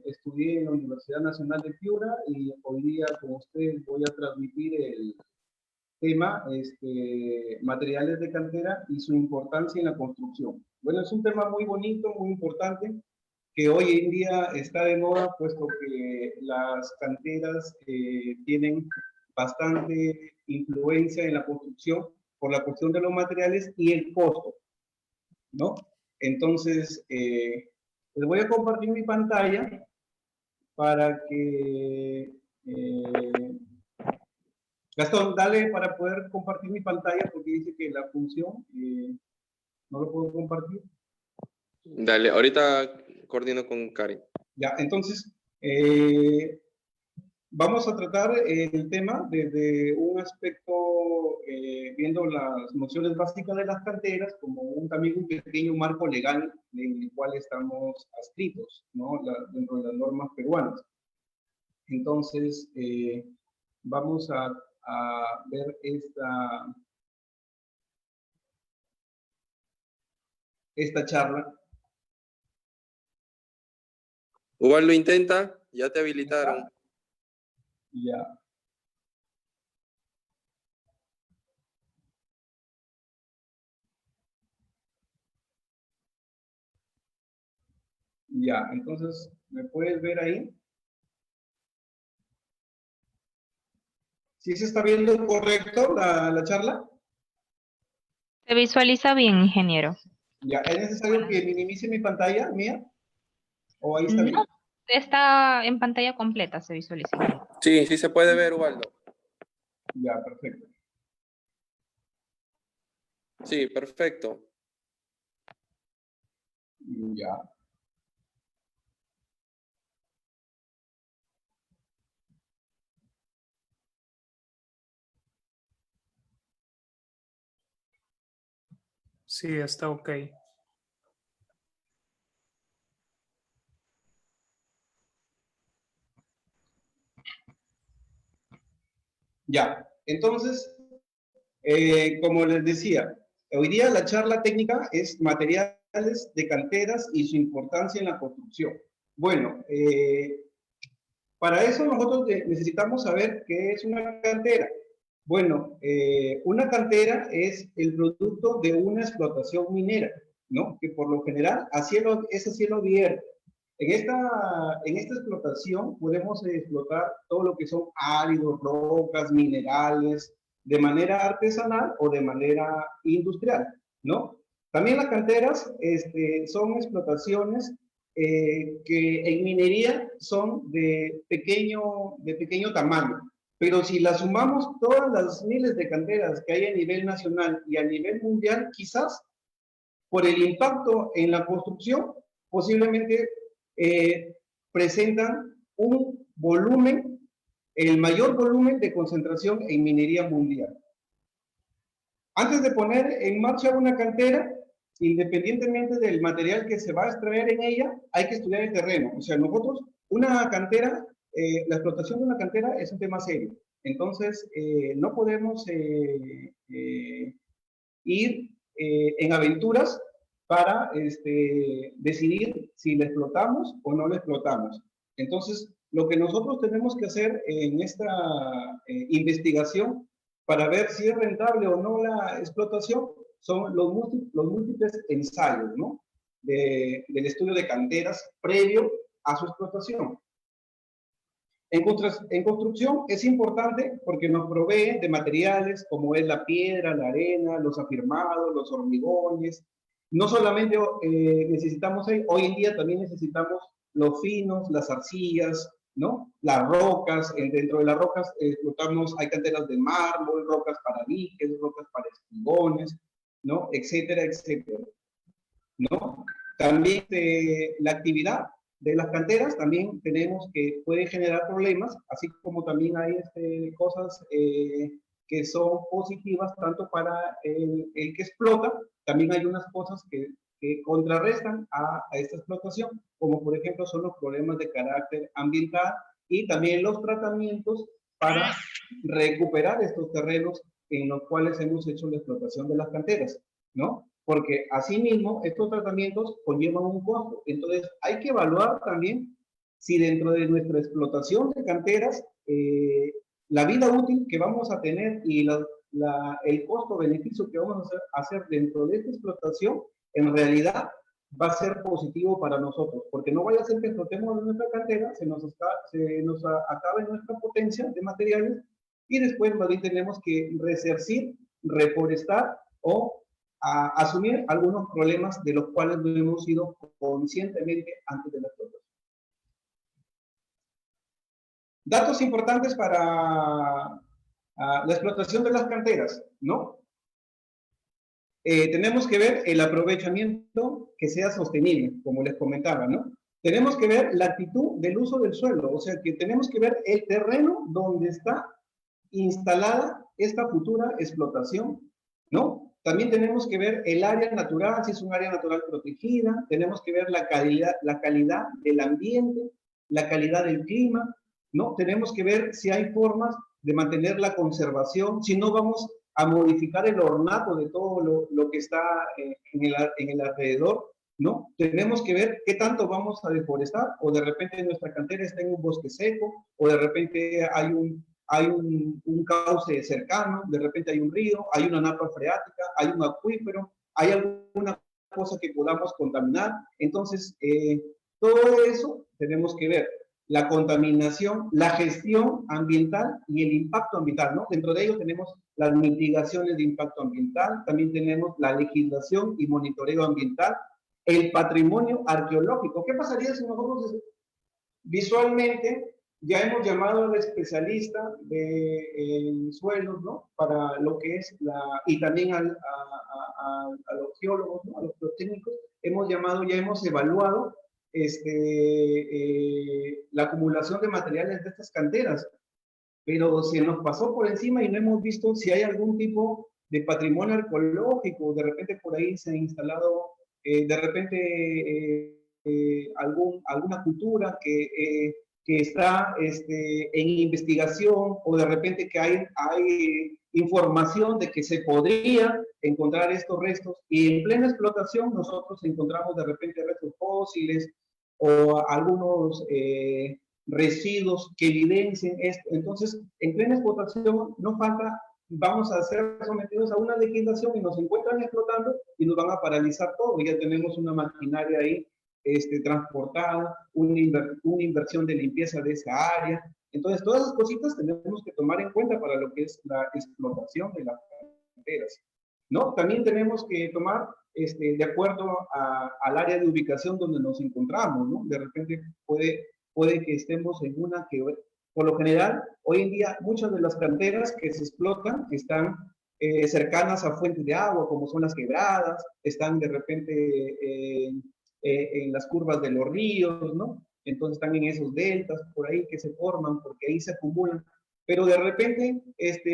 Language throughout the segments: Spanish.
estudié en la Universidad Nacional de Piura y hoy día con ustedes voy a transmitir el tema materiales de cantera y su importancia en la construcción. Bueno, es un tema muy bonito, muy importante, que hoy en día está de moda, puesto que las canteras tienen bastante influencia en la construcción por la cuestión de los materiales y el costo, ¿no? Entonces, les voy a compartir mi pantalla para que... Gastón, dale para poder compartir mi pantalla porque dice que la función no lo puedo compartir. Dale, ahorita coordino con Karen. Ya, entonces, vamos a tratar el tema desde un aspecto, viendo las nociones básicas de las canteras, como también un pequeño marco legal en el cual estamos adscritos, ¿no? Dentro de las normas peruanas. Entonces, vamos a ver esta charla. Ubaldo, intenta, ya te habilitaron. Ya. Ya, entonces, ¿me puedes ver ahí? ¿Sí se está viendo correcto la charla? Se visualiza bien, ingeniero. Ya, ¿es necesario que minimice mi pantalla mía? ¿O ahí está bien? No, está en pantalla completa, se visualiza. Sí, sí se puede ver, Ubaldo. Ya, perfecto. Sí, perfecto. Ya. Sí, está ok. Ya, entonces, como les decía, hoy día la charla técnica es materiales de canteras y su importancia en la construcción. Bueno, para eso nosotros necesitamos saber qué es una cantera. Bueno, una cantera es el producto de una explotación minera, ¿no? Que por lo general es a cielo abierto. En esta explotación podemos explotar todo lo que son áridos, rocas, minerales, de manera artesanal o de manera industrial, ¿no? También las canteras son explotaciones que en minería son de pequeño tamaño, pero si las sumamos todas las miles de canteras que hay a nivel nacional y a nivel mundial, quizás por el impacto en la construcción, posiblemente presentan un volumen, el mayor volumen de concentración en minería mundial. Antes de poner en marcha una cantera, independientemente del material que se va a extraer en ella, hay que estudiar el terreno. O sea, nosotros, una cantera, la explotación de una cantera es un tema serio. Entonces, no podemos ir en aventuras para decidir si la explotamos o no la explotamos. Entonces, lo que nosotros tenemos que hacer en esta investigación para ver si es rentable o no la explotación son los múltiples ensayos, ¿no? Del estudio de canteras previo a su explotación. En construcción es importante porque nos provee de materiales como es la piedra, la arena, los afirmados, los hormigones. No solamente necesitamos, hoy en día también necesitamos los finos, las arcillas, ¿no? Las rocas, dentro de las rocas explotamos, hay canteras de mármol, rocas para diques, rocas para espigones, ¿no? Etcétera, etcétera, ¿no? También la actividad de las canteras también tenemos que puede generar problemas, así como también hay cosas que son positivas tanto para el que explota, también hay unas cosas que contrarrestan a esta explotación, como por ejemplo son los problemas de carácter ambiental y también los tratamientos para recuperar estos terrenos en los cuales hemos hecho la explotación de las canteras, ¿no? Porque asimismo estos tratamientos conllevan un costo. Entonces hay que evaluar también si dentro de nuestra explotación de canteras, la vida útil que vamos a tener y el costo-beneficio que vamos a hacer dentro de esta explotación, en realidad va a ser positivo para nosotros, porque no vaya a ser que explotemos nuestra cantera, se nos acabe nuestra potencia de materiales y después más bien tenemos que resarcir, reforestar o asumir algunos problemas de los cuales no hemos sido conscientemente antes de la explotación. Datos importantes para la explotación de las canteras, ¿no? Tenemos que ver el aprovechamiento que sea sostenible, como les comentaba, ¿no? Tenemos que ver la actitud del uso del suelo, o sea que tenemos que ver el terreno donde está instalada esta futura explotación, ¿no? También tenemos que ver el área natural, si es un área natural protegida, tenemos que ver la calidad del ambiente, la calidad del clima, ¿no? Tenemos que ver si hay formas de mantener la conservación, si no vamos a modificar el ornato de todo lo que está en el alrededor, ¿no? Tenemos que ver qué tanto vamos a deforestar, o de repente nuestra cantera está en un bosque seco, o de repente hay un cauce cercano, de repente hay un río, hay una napa freática, hay un acuífero, hay alguna cosa que podamos contaminar. Entonces, todo eso tenemos que ver. La contaminación, la gestión ambiental y el impacto ambiental, ¿no? Dentro de ello tenemos las mitigaciones de impacto ambiental, también tenemos la legislación y monitoreo ambiental, el patrimonio arqueológico. ¿Qué pasaría si nosotros visualmente ya hemos llamado al especialista de suelos, ¿no? Para lo que es y también a los geólogos, ¿no? A los técnicos, ya hemos evaluado la acumulación de materiales de estas canteras, pero se nos pasó por encima y no hemos visto si hay algún tipo de patrimonio arqueológico, de repente por ahí se ha instalado, de repente alguna cultura que está en investigación, o de repente que hay información de que se podría encontrar estos restos, y en plena explotación nosotros encontramos de repente restos fósiles o algunos residuos que evidencien esto. Entonces, en plena explotación no falta, vamos a ser sometidos a una legislación y nos encuentran explotando y nos van a paralizar todo. Ya tenemos una maquinaria ahí transportada, una inversión de limpieza de esa área. Entonces, todas esas cositas tenemos que tomar en cuenta para lo que es la explotación de las canteras, ¿no? También tenemos que tomar, de acuerdo al área de ubicación donde nos encontramos, ¿no? De repente puede que estemos en una que, por lo general, hoy en día, muchas de las canteras que se explotan están cercanas a fuentes de agua, como son las quebradas, están de repente en las curvas de los ríos, ¿no? Entonces están en esos deltas por ahí que se forman, porque ahí se acumulan. Pero de repente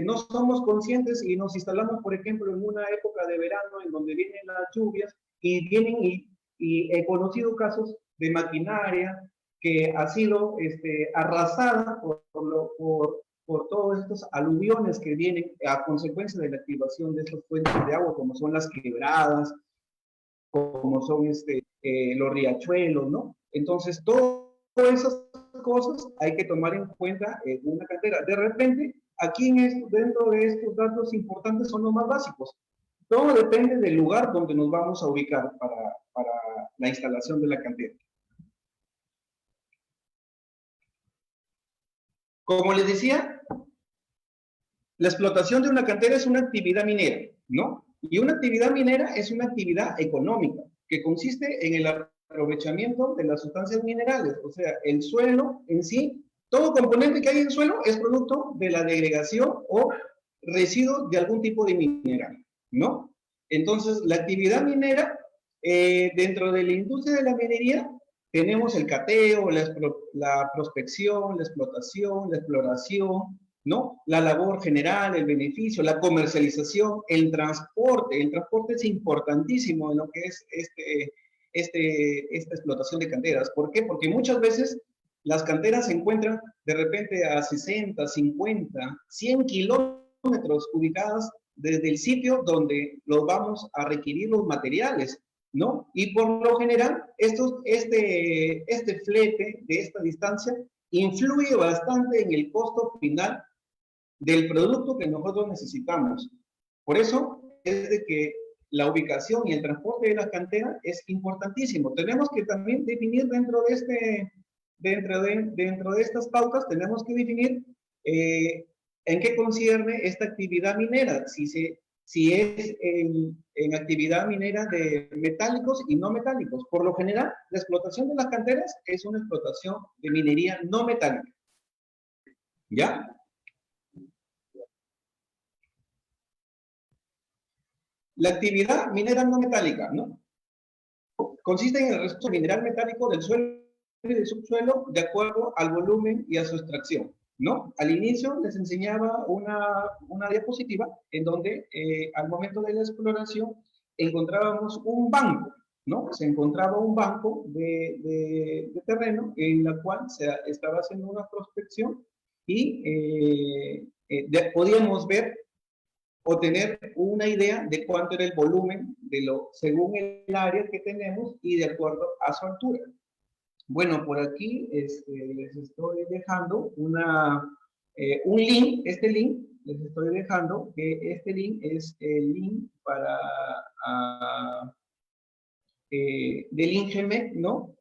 no somos conscientes y nos instalamos, por ejemplo, en una época de verano en donde vienen las lluvias y he conocido casos de maquinaria que ha sido arrasada por todos estos aluviones que vienen a consecuencia de la activación de estas fuentes de agua, como son las quebradas, como son los riachuelos, ¿no? Entonces, todas esas cosas hay que tomar en cuenta en una cantera. De repente, aquí dentro de estos datos importantes son los más básicos. Todo depende del lugar donde nos vamos a ubicar para la instalación de la cantera. Como les decía, la explotación de una cantera es una actividad minera, ¿no? Y una actividad minera es una actividad económica que consiste en el aprovechamiento de las sustancias minerales, o sea, el suelo en sí, todo componente que hay en el suelo es producto de la degradación o residuo de algún tipo de mineral, ¿no? Entonces, la actividad minera, dentro de la industria de la minería, tenemos el cateo, la prospección, la explotación, la exploración, ¿no? La labor general, el beneficio, la comercialización, el transporte. El transporte es importantísimo en lo que es esta explotación de canteras. ¿Por qué? Porque muchas veces las canteras se encuentran de repente a 60, 50, 100 kilómetros ubicadas desde el sitio donde los vamos a requerir los materiales. ¿no? Y por lo general, este flete de esta distancia influye bastante en el costo final del producto que nosotros necesitamos. Por eso es de que la ubicación y el transporte de las canteras es importantísimo. Tenemos que también definir dentro de estas pautas, tenemos que definir en qué concierne esta actividad minera, si es en actividad minera de metálicos y no metálicos. Por lo general, la explotación de las canteras es una explotación de minería no metálica. ¿Ya? La actividad minera no metálica, ¿no? Consiste en el resto mineral metálico del suelo y del subsuelo de acuerdo al volumen y a su extracción, ¿no? Al inicio les enseñaba una diapositiva en donde al momento de la exploración encontrábamos un banco, ¿no? Se encontraba un banco de terreno en la cual se estaba haciendo una prospección y podíamos ver o tener una idea de cuánto era el volumen según el área que tenemos y de acuerdo a su altura. Bueno, por aquí les estoy dejando un link. Este link les estoy dejando que este link es el link del INGEMEC, ¿no?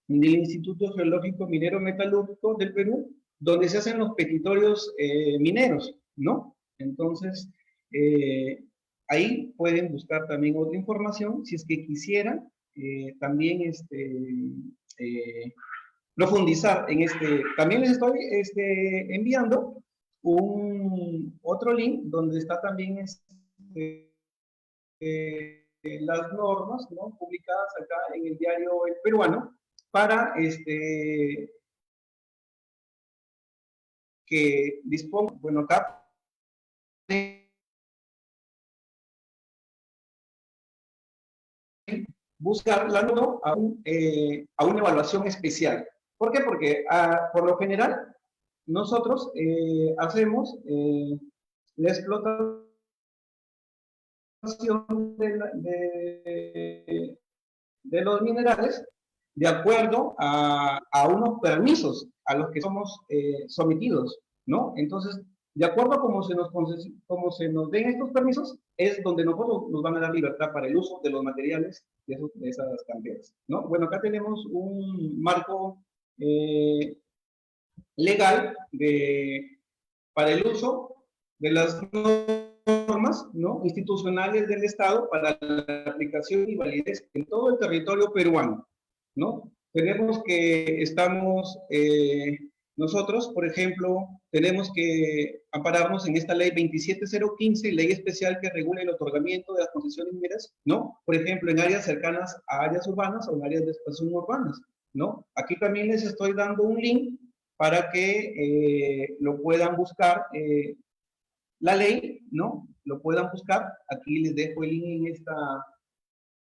Del Instituto Geológico Minero Metalúrgico del Perú, donde se hacen los petitorios mineros, ¿no? Entonces, ahí pueden buscar también otra información, si es que quisieran también profundizar en también les estoy enviando otro link donde está también las normas, ¿no? Publicadas acá en el diario El Peruano, para que disponga, bueno, acá buscar la no a una evaluación especial. ¿Por qué? Porque por lo general nosotros hacemos la explotación de los minerales de acuerdo a unos permisos a los que somos sometidos, ¿no? Entonces, de acuerdo a cómo se nos den estos permisos, es donde nosotros nos van a dar libertad para el uso de los materiales de esas canteras, ¿no? Bueno, acá tenemos un marco legal para el uso de las normas, ¿no? Institucionales del Estado para la aplicación y validez en todo el territorio peruano, ¿no? Tenemos que nosotros, por ejemplo, tenemos que ampararnos en esta ley 27015, ley especial que regula el otorgamiento de las concesiones mineras, ¿no? Por ejemplo, en áreas cercanas a áreas urbanas o en áreas de expansión urbanas, ¿no? Aquí también les estoy dando un link para que lo puedan buscar, la ley, ¿no? Lo puedan buscar. Aquí les dejo el link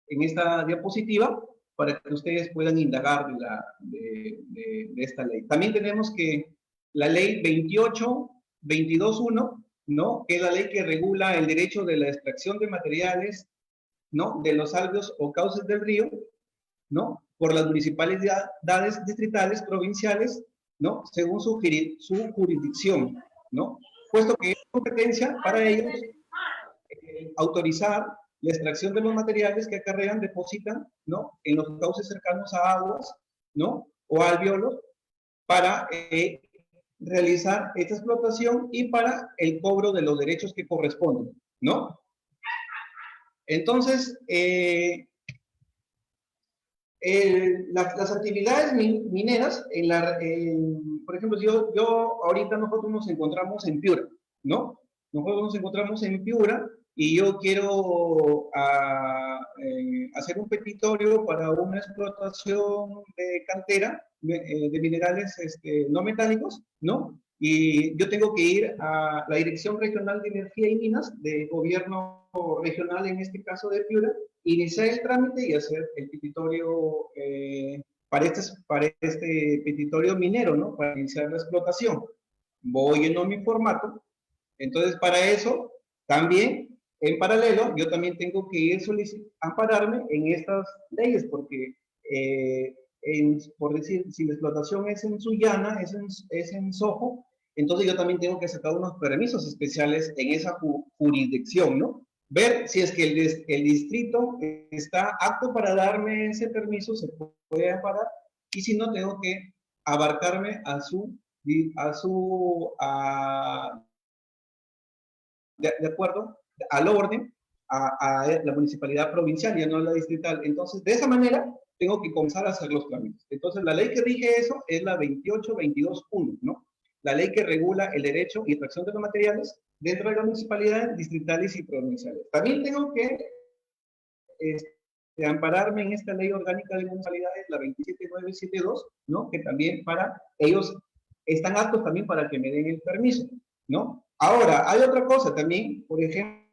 en esta diapositiva para que ustedes puedan indagar de esta ley. También tenemos que la ley 28221, ¿no? Que es la ley que regula el derecho de la extracción de materiales, ¿no? De los alveos o cauces del río, ¿no? Por las municipalidades distritales, provinciales, ¿no? Según su jurisdicción, ¿no? Puesto que es competencia para ellos autorizar la extracción de los materiales que acarrean, depositan, ¿no? En los cauces cercanos a aguas, ¿no? O alvéolos, para realizar esta explotación y para el cobro de los derechos que corresponden, ¿no? Entonces, las actividades mineras, por ejemplo, ahorita nosotros nos encontramos en Piura, ¿no? Nosotros nos encontramos en Piura y yo quiero hacer un petitorio para una explotación de cantera de minerales no metálicos, ¿no? Y yo tengo que ir a la Dirección Regional de Energía y Minas del Gobierno Regional, en este caso de Piura, iniciar el trámite y hacer el petitorio para este petitorio minero, ¿no? Para iniciar la explotación. Voy en mi formato. Entonces, para eso, también en paralelo, yo también tengo que ir ampararme en estas leyes, porque, por decir, si la explotación es en Sullana, es en Sojo, entonces yo también tengo que sacar unos permisos especiales en esa jurisdicción, ¿no? Ver si es que el distrito está apto para darme ese permiso, se puede amparar, y si no, tengo que abarcarme de acuerdo al orden, a la municipalidad provincial, ya no a la distrital. Entonces, de esa manera, tengo que comenzar a hacer los trámites. Entonces, la ley que rige eso es la 2822.1, ¿no? La ley que regula el derecho y extracción de los materiales dentro de las municipalidades distritales y provinciales. También tengo que ampararme en esta ley orgánica de municipalidades, la 27972, ¿no? Que también para ellos están aptos también para que me den el permiso, ¿no? Ahora, hay otra cosa también, por ejemplo,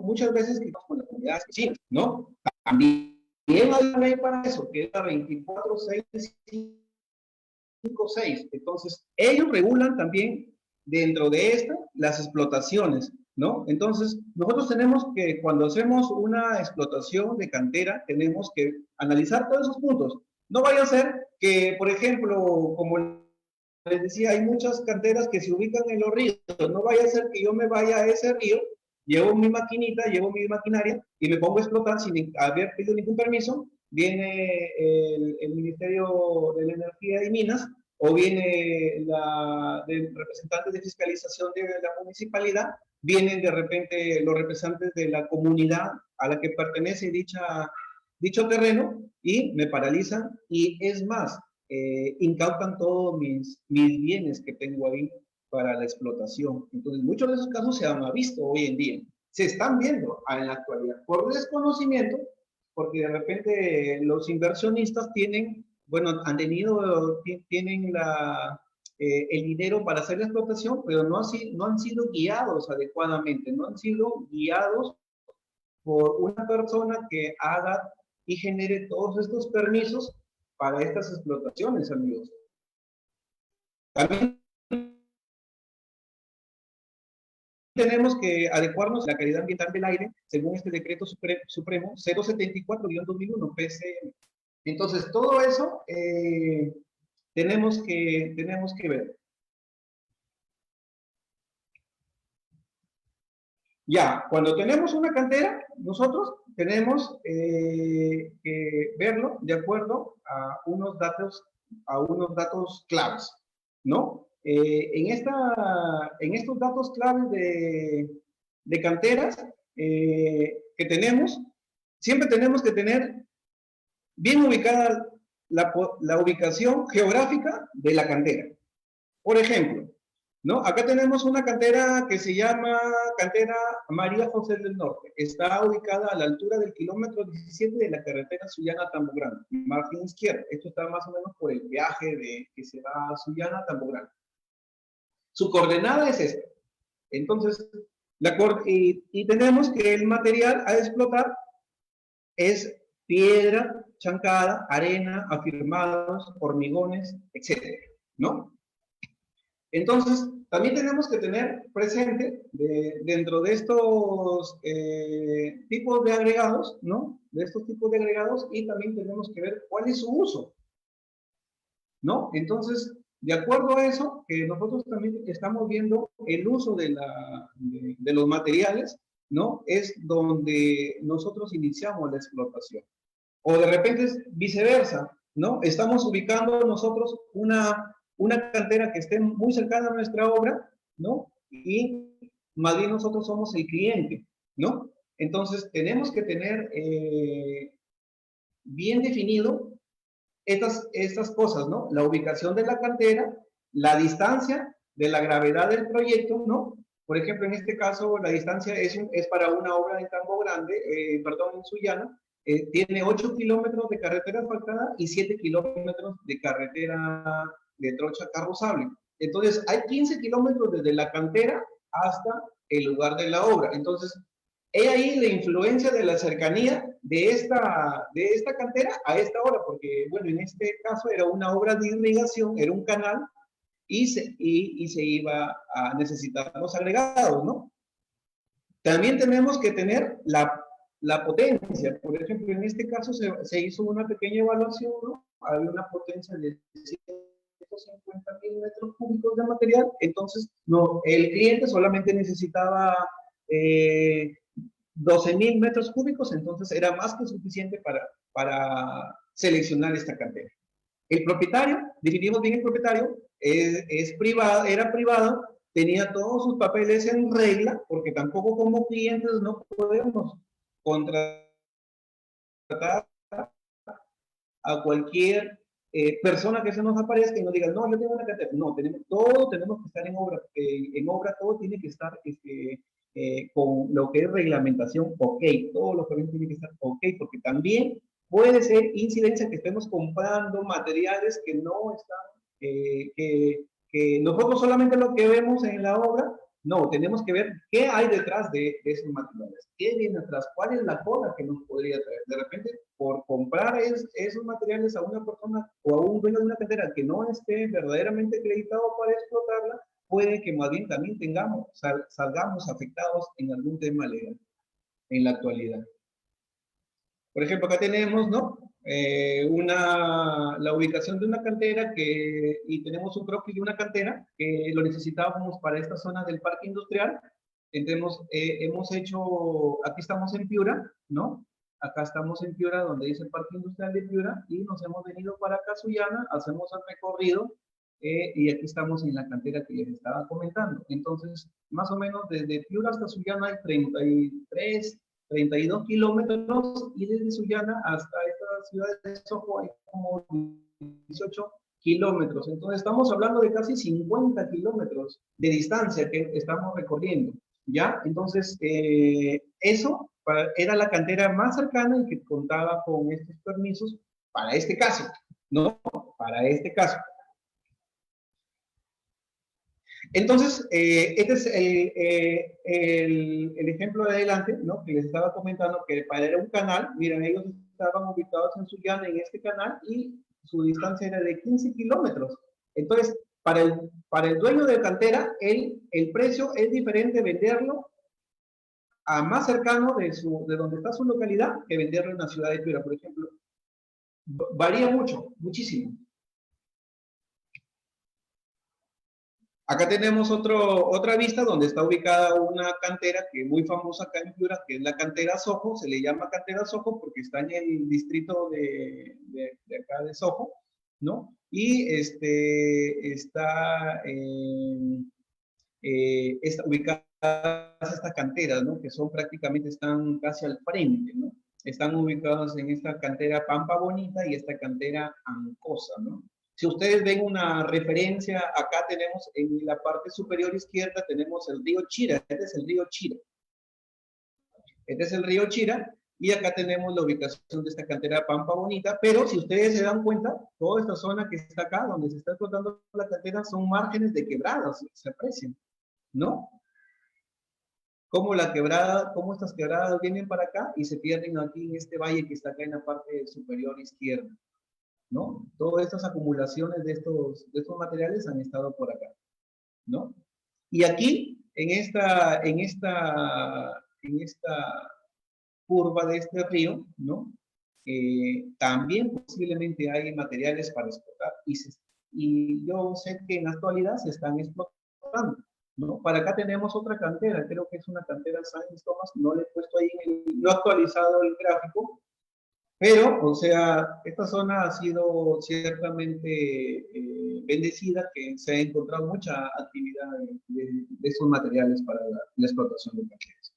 muchas veces que con las comunidades chinas, ¿no? También hay una ley para eso, que es la 24656. Entonces, ellos regulan también dentro de esta las explotaciones, ¿no? Entonces, nosotros tenemos que, cuando hacemos una explotación de cantera, tenemos que analizar todos esos puntos. No vaya a ser que, por ejemplo, como les decía, hay muchas canteras que se ubican en los ríos. No vaya a ser que yo me vaya a ese río, llevo mi maquinita, llevo mi maquinaria y me pongo a explotar sin haber pedido ningún permiso. Viene el Ministerio de la Energía y Minas o viene el representante de fiscalización de la municipalidad, vienen de repente los representantes de la comunidad a la que pertenece dicho terreno y me paralizan, y es más, incautan todos mis bienes que tengo ahí para la explotación. Entonces, muchos de esos casos se han visto hoy en día, se están viendo en la actualidad, por desconocimiento, porque de repente los inversionistas tienen, bueno, tienen el dinero para hacer la explotación, pero no han sido guiados adecuadamente, no han sido guiados por una persona que haga y genere todos estos permisos para estas explotaciones, amigos. También tenemos que adecuarnos a la calidad ambiental del aire, según este decreto supremo 074-2001, PCM. Entonces, todo eso tenemos que ver. Ya, cuando tenemos una cantera, nosotros tenemos que verlo de acuerdo a unos datos claves, ¿no? En estos datos claves de canteras que tenemos, siempre tenemos que tener bien ubicada la ubicación geográfica de la cantera. Por ejemplo, ¿no? Acá tenemos una cantera que se llama Cantera María José del Norte. Está ubicada a la altura del kilómetro 17 de la carretera Sullana-Tambo Grande, margen izquierda. Esto está más o menos por el peaje que se va a Sullana-Tambo Grande. Su coordenada es esta. Entonces, y tenemos que el material a explotar es piedra, chancada, arena, afirmados, hormigones, etcétera, ¿no? Entonces, también tenemos que tener presente dentro de estos tipos de agregados, ¿no? De estos tipos de agregados, y también tenemos que ver cuál es su uso, ¿no? Entonces, de acuerdo a eso, que nosotros también estamos viendo el uso de los materiales, ¿no? Es donde nosotros iniciamos la explotación. O de repente es viceversa, ¿no? Estamos ubicando nosotros una cantera que esté muy cercana a nuestra obra, ¿no? Y más bien nosotros somos el cliente, ¿no? Entonces, tenemos que tener bien definido estas cosas, ¿no? La ubicación de la cantera, la distancia de la gravedad del proyecto, ¿no? Por ejemplo, en este caso, la distancia es para una obra de Tambo Grande, perdón, en Sullana, tiene 8 kilómetros de carretera asfaltada y 7 kilómetros de carretera de trocha carrozable. Entonces, hay 15 kilómetros desde la cantera hasta el lugar de la obra. Entonces, he ahí la influencia de la cercanía de esta cantera a esta obra, porque, bueno, en este caso era una obra de irrigación, era un canal y se iba a necesitar los agregados, ¿no? También tenemos que tener la potencia. Por ejemplo, en este caso se hizo una pequeña evaluación, ¿no? Había una potencia de 150.000 metros cúbicos de material, entonces no, el cliente solamente necesitaba 12.000 metros cúbicos, entonces era más que suficiente para seleccionar esta cantera. El propietario, definimos bien el propietario, es privado, era privado, tenía todos sus papeles en regla, porque tampoco como clientes no podemos contratar a cualquier persona que se nos aparezca y nos diga, no, yo tengo una cantera. No, todo tenemos que estar en obra todo tiene que estar con lo que es reglamentación, ok, todos los permisos tienen que estar ok, porque también puede ser incidencia que estemos comprando materiales que no están, que nosotros solamente lo que vemos en la obra, no, tenemos que ver qué hay detrás de esos materiales, qué viene atrás, cuál es la cola que nos podría traer. De repente, por comprar esos materiales a una persona o a un dueño de una cantera que no esté verdaderamente acreditado para explotarla, puede que más bien también salgamos afectados en algún tema legal en la actualidad. Por ejemplo, acá tenemos, ¿no? La ubicación de una cantera y tenemos un croquis de una cantera que lo necesitábamos para esta zona del parque industrial. Entonces, hemos hecho, aquí estamos en Piura, ¿no? Acá estamos en Piura, donde dice el parque industrial de Piura, y nos hemos venido para acá, Sullana, hacemos el recorrido, y aquí estamos en la cantera que les estaba comentando. Entonces, más o menos desde Piura hasta Sullana hay 32 kilómetros, y desde Sullana hasta esta ciudad de Sojo hay como 18 kilómetros. Entonces estamos hablando de casi 50 kilómetros de distancia que estamos recorriendo, ¿ya? Entonces, eso era la cantera más cercana y que contaba con estos permisos para este caso, ¿no? Para este caso. Entonces, este es el ejemplo de adelante, ¿no? Que les estaba comentando que para un canal, miren, ellos estaban ubicados en Sullana, en este canal, y su distancia era de 15 kilómetros. Entonces, para el dueño de cantera, el precio es diferente venderlo a más cercano de donde está su localidad que venderlo en la ciudad de Piura, por ejemplo. Varía mucho, muchísimo. Acá tenemos otra vista donde está ubicada una cantera que es muy famosa acá en Piura, que es la cantera Sojo. Se le llama cantera Sojo porque está en el distrito de acá de Sojo, ¿no? Y está ubicada estas canteras, ¿no? Que son prácticamente, están casi al frente, ¿no? Están ubicados en esta cantera Pampa Bonita y esta cantera Ancosa, ¿no? Si ustedes ven una referencia, acá tenemos en la parte superior izquierda, tenemos el río Chira. Este es el río Chira. Este es el río Chira, y acá tenemos la ubicación de esta cantera Pampa Bonita, pero si ustedes se dan cuenta, toda esta zona que está acá, donde se está explotando la cantera, son márgenes de quebradas, se aprecian, ¿no? Cómo estas quebradas vienen para acá y se pierden aquí en este valle que está acá en la parte superior izquierda, ¿no? Todas estas acumulaciones de estos materiales han estado por acá, ¿no? Y aquí, en esta curva de este río, ¿no? También posiblemente hay materiales para explotar, y yo sé que en la actualidad se están explotando, ¿no? Para acá tenemos otra cantera, creo que es una cantera San Tomás, no le he puesto ahí, no he actualizado el gráfico, pero, o sea, esta zona ha sido ciertamente bendecida, que se ha encontrado mucha actividad de estos materiales para la explotación de canteras.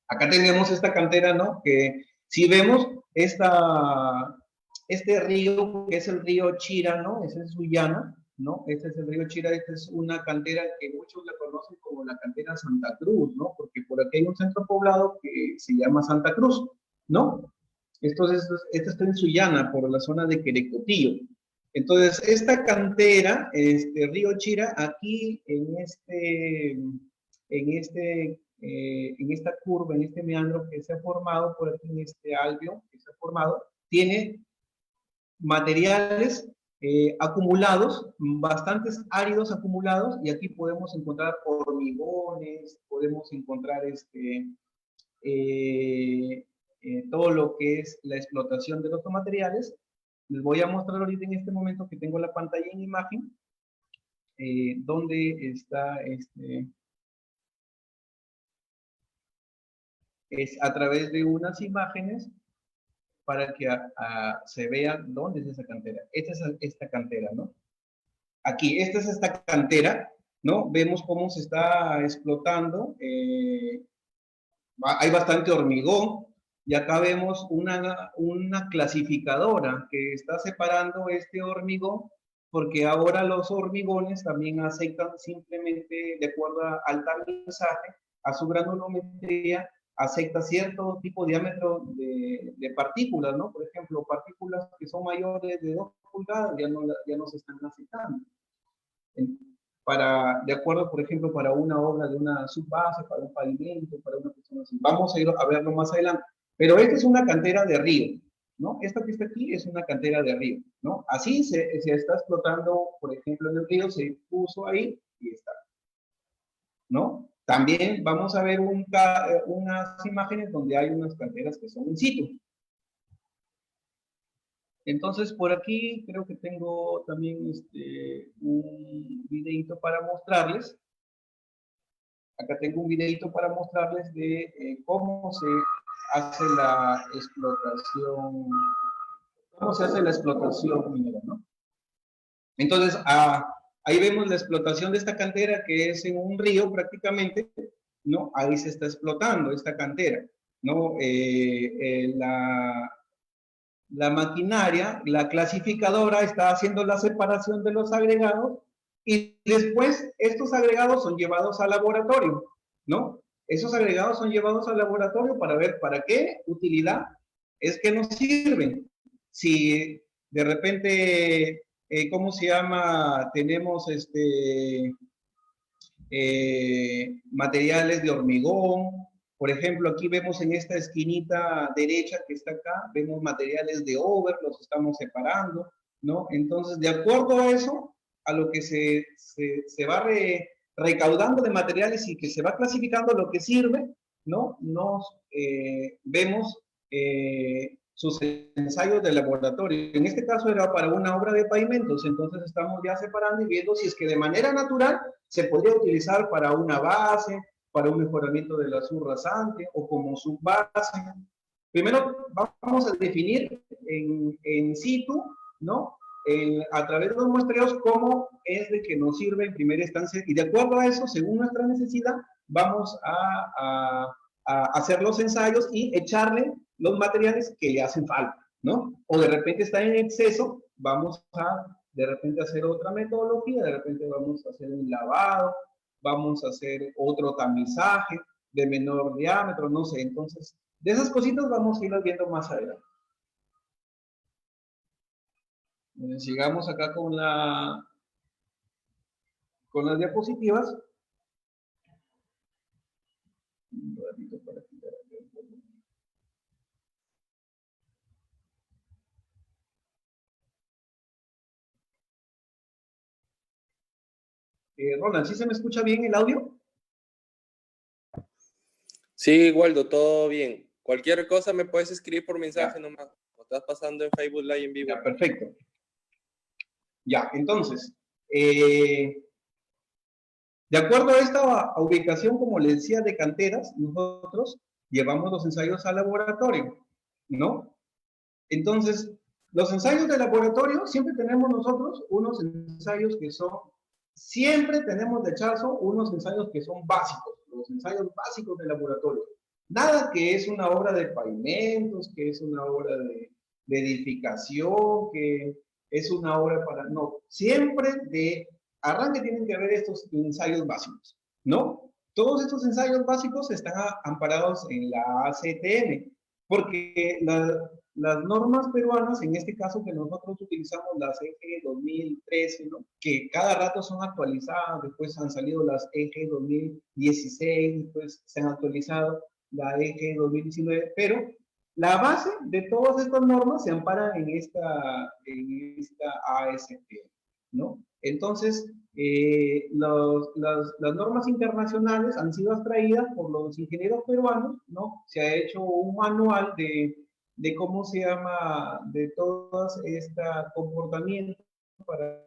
Acá tenemos esta cantera, ¿no? Que si vemos este río, que es el río Chira, ¿no? Ese es Sullana, ¿no? Este es el río Chira, esta es una cantera que muchos la conocen como la cantera Santa Cruz, ¿no? Porque por aquí hay un centro poblado que se llama Santa Cruz, ¿no? Entonces, esta está en Sullana, por la zona de Querecotillo. Entonces, esta cantera, río Chira, aquí en esta curva, en este meandro que se ha formado por aquí, en este alveo que se ha formado, tiene materiales acumulados, bastantes áridos acumulados, y aquí podemos encontrar hormigones, podemos encontrar todo lo que es la explotación de los materiales. Les voy a mostrar ahorita en este momento que tengo la pantalla en imagen, donde está es a través de unas imágenes para que se vea dónde es esa cantera. Esta es esta cantera, ¿no? Aquí, esta es esta cantera, ¿no? Vemos cómo se está explotando. Hay bastante hormigón, y acá vemos una clasificadora que está separando este hormigón, porque ahora los hormigones también aceptan simplemente, de acuerdo al tamizaje, a su granulometría, acepta cierto tipo de diámetro de partículas, ¿no? Por ejemplo, partículas que son mayores de 2 pulgadas ya no se están aceptando. De acuerdo, por ejemplo, para una obra de una subbase, para un pavimento, para una cuestión así. Vamos a ir a verlo más adelante. Pero esta es una cantera de río, ¿no? Esta que está aquí es una cantera de río, ¿no? Así se está explotando, por ejemplo, en el río, se puso ahí y está, ¿no? También vamos a ver unas imágenes donde hay unas canteras que son in situ. Entonces, por aquí creo que tengo también un videito para mostrarles. Acá tengo un videito para mostrarles de cómo se hace la explotación, minera, ¿no? Entonces, ahí vemos la explotación de esta cantera, que es en un río prácticamente, ¿no? Ahí se está explotando esta cantera, ¿no? La maquinaria, la clasificadora, está haciendo la separación de los agregados, y después estos agregados son llevados al laboratorio, ¿no? Esos agregados son llevados al laboratorio para ver para qué utilidad es que nos sirven. Si de repente, ¿cómo se llama? Tenemos materiales de hormigón. Por ejemplo, aquí vemos en esta esquinita derecha que está acá, vemos materiales de over, los estamos separando, ¿no? Entonces, de acuerdo a eso, a lo que se va recaudando de materiales y que se va clasificando lo que sirve, ¿no? Nos vemos sus ensayos de laboratorio. En este caso era para una obra de pavimentos, entonces estamos ya separando y viendo si es que de manera natural se podría utilizar para una base, para un mejoramiento de la subrasante o como subbase. Primero vamos a definir en situ, ¿no? A través de los muestreos, cómo es de que nos sirve en primera instancia, y de acuerdo a eso, según nuestra necesidad, vamos a hacer los ensayos y echarle los materiales que le hacen falta, ¿no? O de repente está en exceso, vamos a de repente hacer otra metodología, de repente vamos a hacer un lavado, vamos a hacer otro tamizaje de menor diámetro, no sé. Entonces, de esas cositas vamos a ir viendo más adelante. Sigamos acá con las diapositivas. Un ratito para quitar aquí el volumen. Ronald, ¿sí se me escucha bien el audio? Sí, Waldo, todo bien. Cualquier cosa me puedes escribir por mensaje nomás. Lo estás pasando en Facebook Live en vivo. Ya, perfecto. Ya, entonces, de acuerdo a esta ubicación, como les decía, de canteras, nosotros llevamos los ensayos al laboratorio, ¿no? Entonces, los ensayos de laboratorio, siempre tenemos nosotros unos ensayos que son, siempre tenemos de Chazo unos ensayos que son básicos, los ensayos básicos de laboratorio. Nada que es una obra de pavimentos, que es una obra de edificación, que es una obra para, no, siempre de arranque tienen que haber estos ensayos básicos, ¿no? Todos estos ensayos básicos están amparados en la ACTN, porque las normas peruanas, en este caso que nosotros utilizamos las EG 2013, ¿no? Que cada rato son actualizadas, después han salido las EG 2016, después se han actualizado la EG 2019, pero la base de todas estas normas se ampara en esta ASP, ¿no? Entonces, las normas internacionales han sido extraídas por los ingenieros peruanos, ¿no? Se ha hecho un manual de cómo se llama, de todos este comportamiento para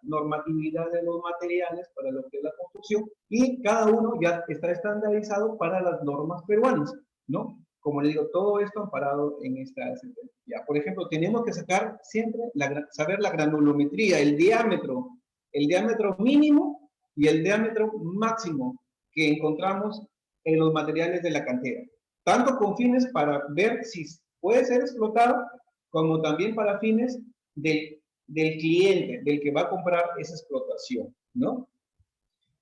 normatividad de los materiales, para lo que es la construcción, y cada uno ya está estandarizado para las normas peruanas, ¿no? Como le digo, todo esto amparado en esta sentencia. Ya, por ejemplo, tenemos que sacar siempre, saber la granulometría, el diámetro mínimo y el diámetro máximo que encontramos en los materiales de la cantera, tanto con fines para ver si puede ser explotado, como también para fines del cliente, del que va a comprar esa explotación, ¿no?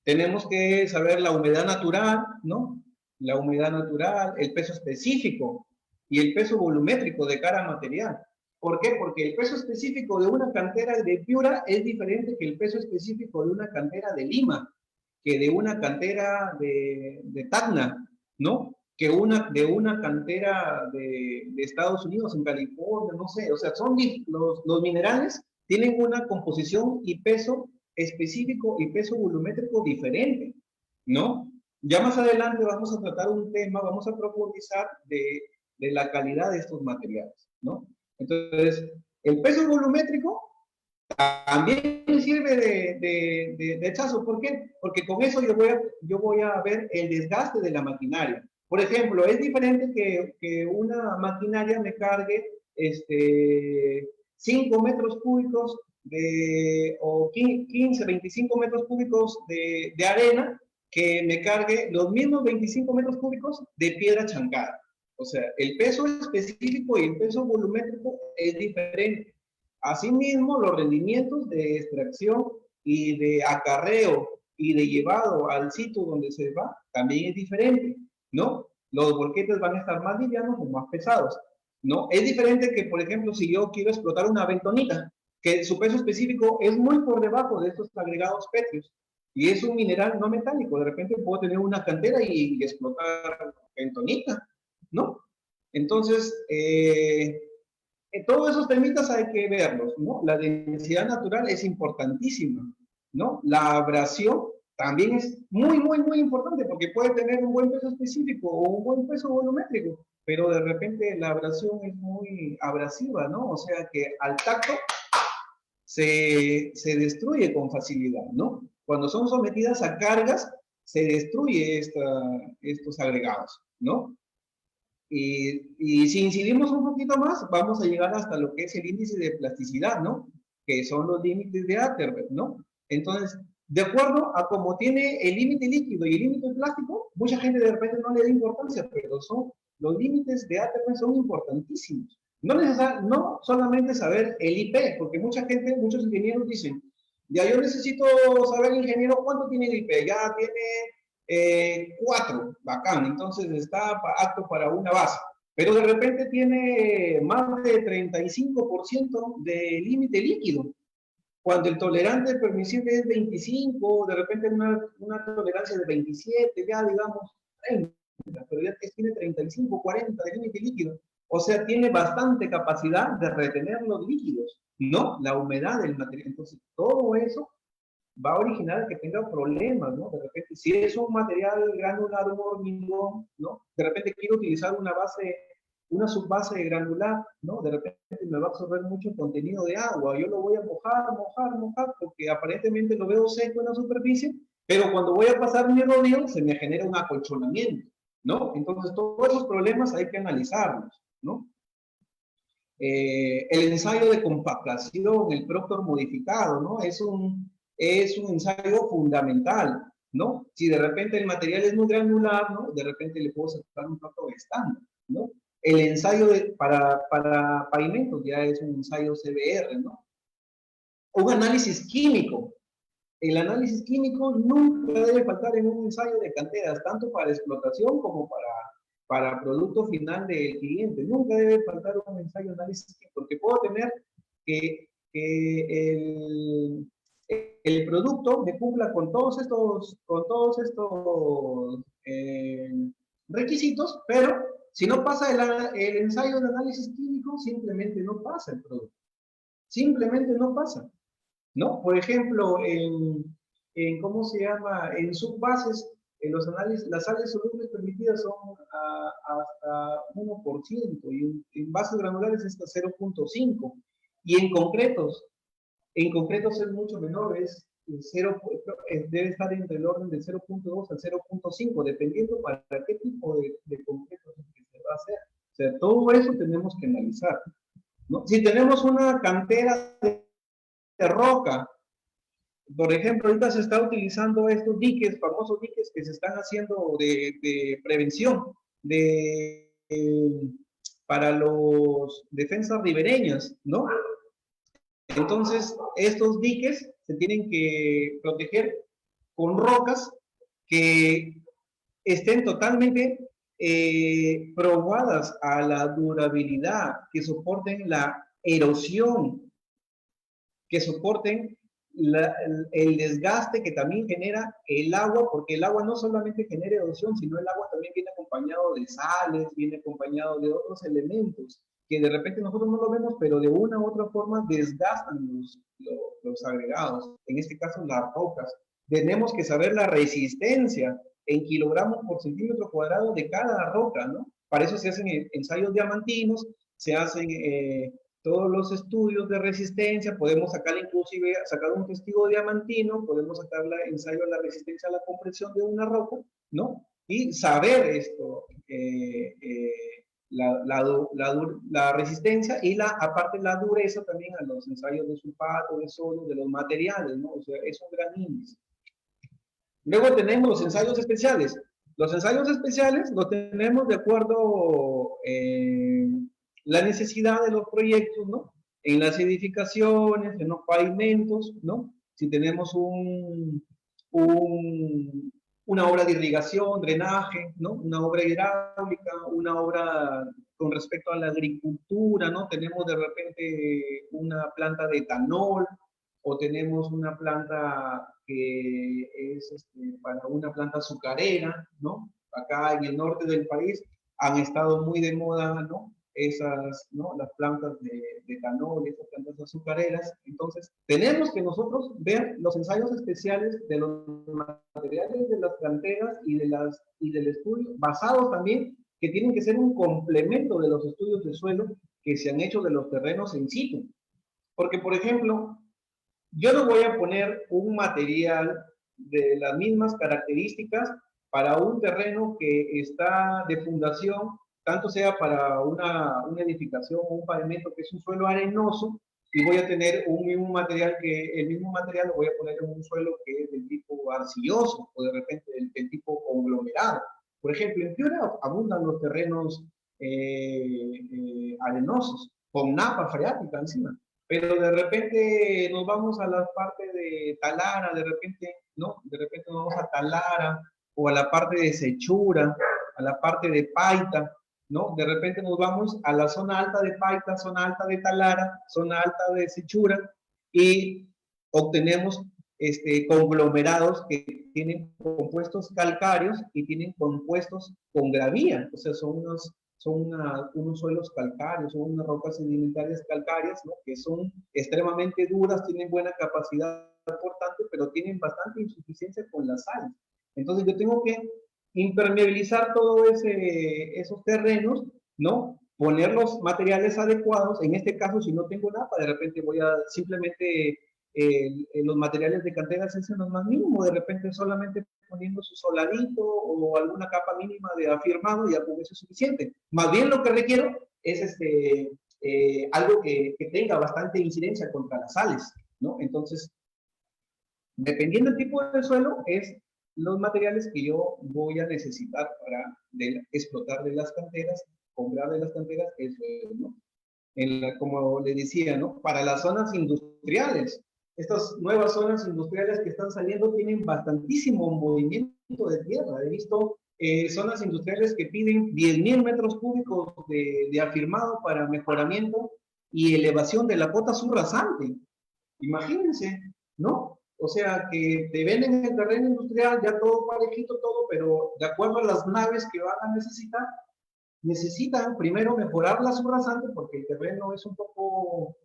Tenemos que saber la humedad natural, ¿no? La humedad natural, el peso específico y el peso volumétrico de cada material. ¿Por qué? Porque el peso específico de una cantera de Piura es diferente que el peso específico de una cantera de Lima, que de una cantera de Tacna, ¿no? Que de una cantera de Estados Unidos, en California, no sé. O sea, son los minerales tienen una composición y peso específico y peso volumétrico diferente, ¿no? Ya más adelante vamos a tratar un tema, vamos a profundizar de la calidad de estos materiales, ¿no? Entonces, el peso volumétrico también sirve de hechazo. ¿Por qué? Porque con eso yo voy a ver el desgaste de la maquinaria. Por ejemplo, es diferente que una maquinaria me cargue 5 metros cúbicos o 15, 25 metros cúbicos de arena, que me cargue los mismos 25 metros cúbicos de piedra chancada. O sea, el peso específico y el peso volumétrico es diferente. Asimismo, los rendimientos de extracción y de acarreo y de llevado al sitio donde se va también es diferente, ¿no? Los volquetes van a estar más livianos o más pesados, ¿no? Es diferente que, por ejemplo, si yo quiero explotar una bentonita, que su peso específico es muy por debajo de estos agregados pétreos, y es un mineral no metálico. De repente puedo tener una cantera y explotar bentonita, ¿no? Entonces, todos esos temitas hay que verlos, ¿no? La densidad natural es importantísima, ¿no? La abrasión también es muy, muy, muy importante, porque puede tener un buen peso específico o un buen peso volumétrico, pero de repente la abrasión es muy abrasiva, ¿no? O sea que al tacto se destruye con facilidad, ¿no? Cuando son sometidas a cargas, se destruye estos agregados, ¿no? Y si incidimos un poquito más, vamos a llegar hasta lo que es el índice de plasticidad, ¿no? Que son los límites de Atterberg, ¿no? Entonces, de acuerdo a cómo tiene el límite líquido y el límite plástico, mucha gente de repente no le da importancia, pero los límites de Atterberg son importantísimos. No solamente saber el IP, porque mucha gente, muchos ingenieros dicen, ya yo necesito saber, ingeniero, cuánto tiene el IP. Ya tiene 4, bacán, entonces está apto para una base. Pero de repente tiene más de 35% de límite líquido, cuando el tolerante permisible es 25, de repente una tolerancia de 27, ya digamos 30, pero ya tiene 35, 40 de límite líquido. O sea, tiene bastante capacidad de retener los líquidos, ¿no? La humedad del material. Entonces, todo eso va a originar que tenga problemas, ¿no? De repente, si es un material granular, un hormigón, ¿no? De repente quiero utilizar una subbase granular, ¿no? De repente me va a absorber mucho contenido de agua. Yo lo voy a mojar, porque aparentemente lo veo seco en la superficie, pero cuando voy a pasar mi rodillo se me genera un acolchonamiento, ¿no? Entonces, todos esos problemas hay que analizarlos, ¿no? El ensayo de compactación, el Proctor modificado, ¿no? Es un ensayo fundamental, ¿no? Si de repente el material es muy granular, ¿no? De repente le puedo sacar un Proctor estándar, ¿no? El ensayo para pavimentos ya es un ensayo CBR, ¿no? Un análisis químico. El análisis químico nunca debe faltar en un ensayo de canteras, tanto para explotación como para producto final del cliente. Nunca debe faltar un ensayo de análisis químico, porque puedo tener que el producto me cumpla con todos estos requisitos, pero Si no pasa el ensayo de análisis químico, simplemente no pasa el producto. Simplemente no pasa, ¿no? Por ejemplo, ¿cómo se llama? En subbases, en los análisis, las sales solubles permitidas son hasta 1% y en bases granulares hasta 0.5. Y en concretos es mucho menor, debe estar entre el orden del 0.2 al 0.5, dependiendo para qué tipo de concretos se va a hacer. O sea, todo eso tenemos que analizar, ¿no? Si tenemos una cantera de roca, por ejemplo, ahorita se está utilizando estos diques, famosos diques que se están haciendo de prevención para los defensas ribereñas, ¿no? Entonces, estos diques se tienen que proteger con rocas que estén totalmente probadas a la durabilidad, que soporten la erosión, que soporten el desgaste que también genera el agua, porque el agua no solamente genera erosión, sino el agua también viene acompañado de sales, viene acompañado de otros elementos que de repente nosotros no lo vemos, pero de una u otra forma desgastan los agregados, en este caso las rocas. Tenemos que saber la resistencia en kilogramos por centímetro cuadrado de cada roca, ¿no? Para eso se hacen ensayos diamantinos, se hacen todos los estudios de resistencia, podemos sacar inclusive, sacar un testigo diamantino, podemos sacar ensayo de la resistencia a la compresión de una roca, ¿no? Y saber esto, la resistencia y aparte la dureza también a los ensayos de sulfato, de sodio, de los materiales, ¿no? O sea, es un gran índice. Luego tenemos los ensayos especiales. Los ensayos especiales los tenemos de acuerdo la necesidad de los proyectos, ¿no? En las edificaciones, en los pavimentos, ¿no? Si tenemos una obra de irrigación, drenaje, ¿no? Una obra hidráulica, una obra con respecto a la agricultura, ¿no? Tenemos de repente una planta de etanol, o tenemos una planta que es para una planta azucarera, ¿no? Acá en el norte del país han estado muy de moda, ¿no? Esas, ¿no? Las plantas de etanol, esas plantas azucareras. Entonces, tenemos que nosotros ver los ensayos especiales de los materiales de las canteras y del estudio, basados también, que tienen que ser un complemento de los estudios de suelo que se han hecho de los terrenos en situ. Porque, por ejemplo, yo no voy a poner un material de las mismas características para un terreno que está de fundación, tanto sea para una edificación o un pavimento que es un suelo arenoso, y voy a tener el mismo material lo voy a poner en un suelo que es del tipo arcilloso o de repente del tipo conglomerado. Por ejemplo, en Piura abundan los terrenos arenosos, con napa freática encima. Pero de repente nos vamos a la parte de Talara, de repente, ¿no? De repente nos vamos a Talara, o a la parte de Sechura, a la parte de Paita, ¿no? De repente nos vamos a la zona alta de Paita, zona alta de Talara, zona alta de Sechura, y obtenemos conglomerados que tienen compuestos calcáreos y tienen compuestos con gravía, o sea, son unos suelos calcáreos, son unas rocas sedimentarias calcáreas, ¿no? Que son extremadamente duras, tienen buena capacidad portante, pero tienen bastante insuficiencia con la sal. Entonces yo tengo que impermeabilizar todos esos terrenos, ¿no? Poner los materiales adecuados. En este caso, si no tengo nada, de repente voy a simplemente los materiales de cantera se hacen lo más mínimo, de repente solamente poniendo su soladito o alguna capa mínima de afirmado, y ya con eso es suficiente. Más bien lo que requiero es algo que tenga bastante incidencia contra las sales, ¿no? Entonces, dependiendo del tipo de suelo, es los materiales que yo voy a necesitar para explotar de las canteras, comprar de las canteras, eso es, ¿no? Como le decía, ¿no? Para las zonas industriales, estas nuevas zonas industriales que están saliendo tienen bastantísimo movimiento de tierra. He visto zonas industriales que piden 10.000 metros cúbicos de afirmado para mejoramiento y elevación de la cota subrasante. Imagínense, ¿no? O sea, que te venden el terreno industrial ya todo parejito, todo, pero de acuerdo a las naves que van a necesitar, necesitan primero mejorar la subrasante porque el terreno es un poco,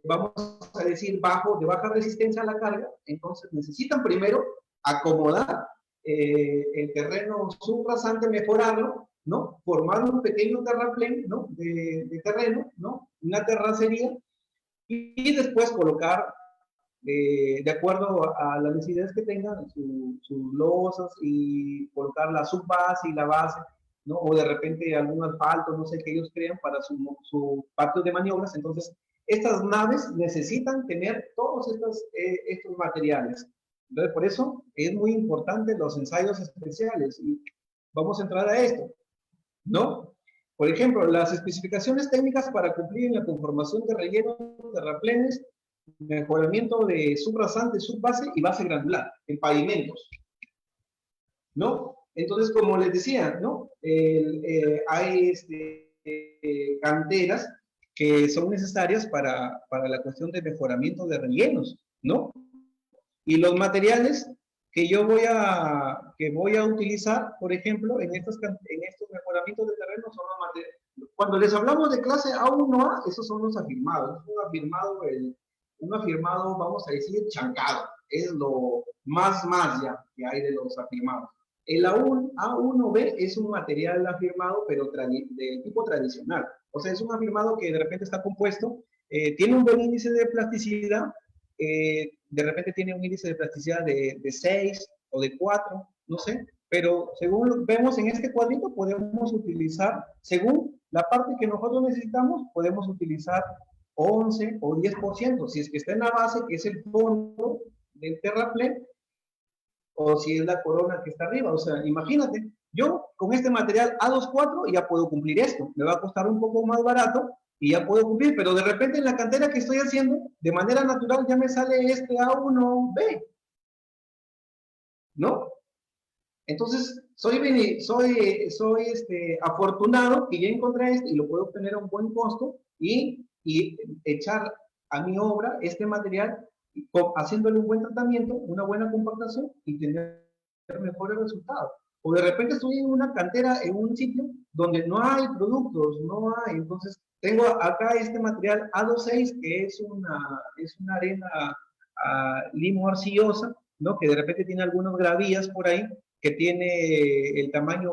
vamos a decir, de baja resistencia a la carga. Entonces necesitan primero acomodar el terreno subrasante, mejorarlo, ¿no? Formar un pequeño terraplén, ¿no? De terreno, ¿no? Una terracería, y después colocar, de acuerdo a las necesidades que tengan, sus losas, y colocar la subbase y la base, ¿no? O de repente algún asfalto, no sé, que ellos crean para su patio de maniobras. Entonces, estas naves necesitan tener todos estos materiales. Entonces, por eso es muy importante los ensayos especiales. Y vamos a entrar a esto, ¿no? Por ejemplo, las especificaciones técnicas para cumplir en la conformación de rellenos, terraplenes, mejoramiento de subrasante, subbase y base granular en pavimentos, ¿no? Entonces, como les decía, ¿no? Hay canteras que son necesarias para la cuestión de mejoramiento de rellenos, ¿no? Y los materiales que yo voy a utilizar, por ejemplo, en estos mejoramientos de terreno, son los materiales. Cuando les hablamos de clase A1A, esos son los afirmados. Un afirmado, vamos a decir, chancado. Es lo más ya que hay de los afirmados. El A1B es un material afirmado, pero de tipo tradicional. O sea, es un afirmado que de repente está compuesto, tiene un buen índice de plasticidad, de repente tiene un índice de plasticidad de 6 o de 4, no sé, pero según vemos en este cuadrito, podemos utilizar, según la parte que nosotros necesitamos, podemos utilizar 11 o 10%, si es que está en la base, que es el fondo del terraplén, o si es la corona que está arriba. O sea, imagínate, yo con este material A24 ya puedo cumplir esto. Me va a costar un poco más barato y ya puedo cumplir, pero de repente en la cantera que estoy haciendo, de manera natural ya me sale este A1B, ¿no? Entonces, soy afortunado que ya encontré este y lo puedo obtener a un buen costo, y echar a mi obra este material, haciéndole un buen tratamiento, una buena compactación, y tener mejores resultados. O de repente estoy en una cantera, en un sitio donde no hay productos, no hay, entonces tengo acá este material A26, que es una arena limo arcillosa, ¿no? Que de repente tiene algunas gravías por ahí, que tiene el tamaño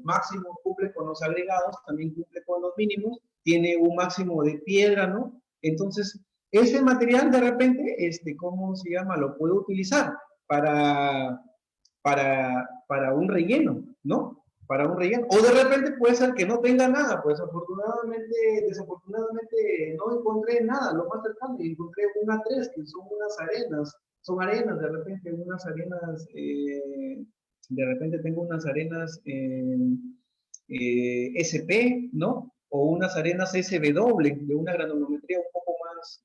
máximo, cumple con los agregados, también cumple con los mínimos, tiene un máximo de piedra, ¿no? Entonces, ese material de repente, ¿cómo se llama? Lo puedo utilizar para un relleno, ¿no? Para un relleno. O de repente puede ser que no tenga nada, pues desafortunadamente no encontré nada. Lo más cercano, encontré una 3, que son unas arenas. Son arenas, de repente unas arenas, de repente tengo unas arenas SP, ¿no? O unas arenas SW, de una granulometría un poco más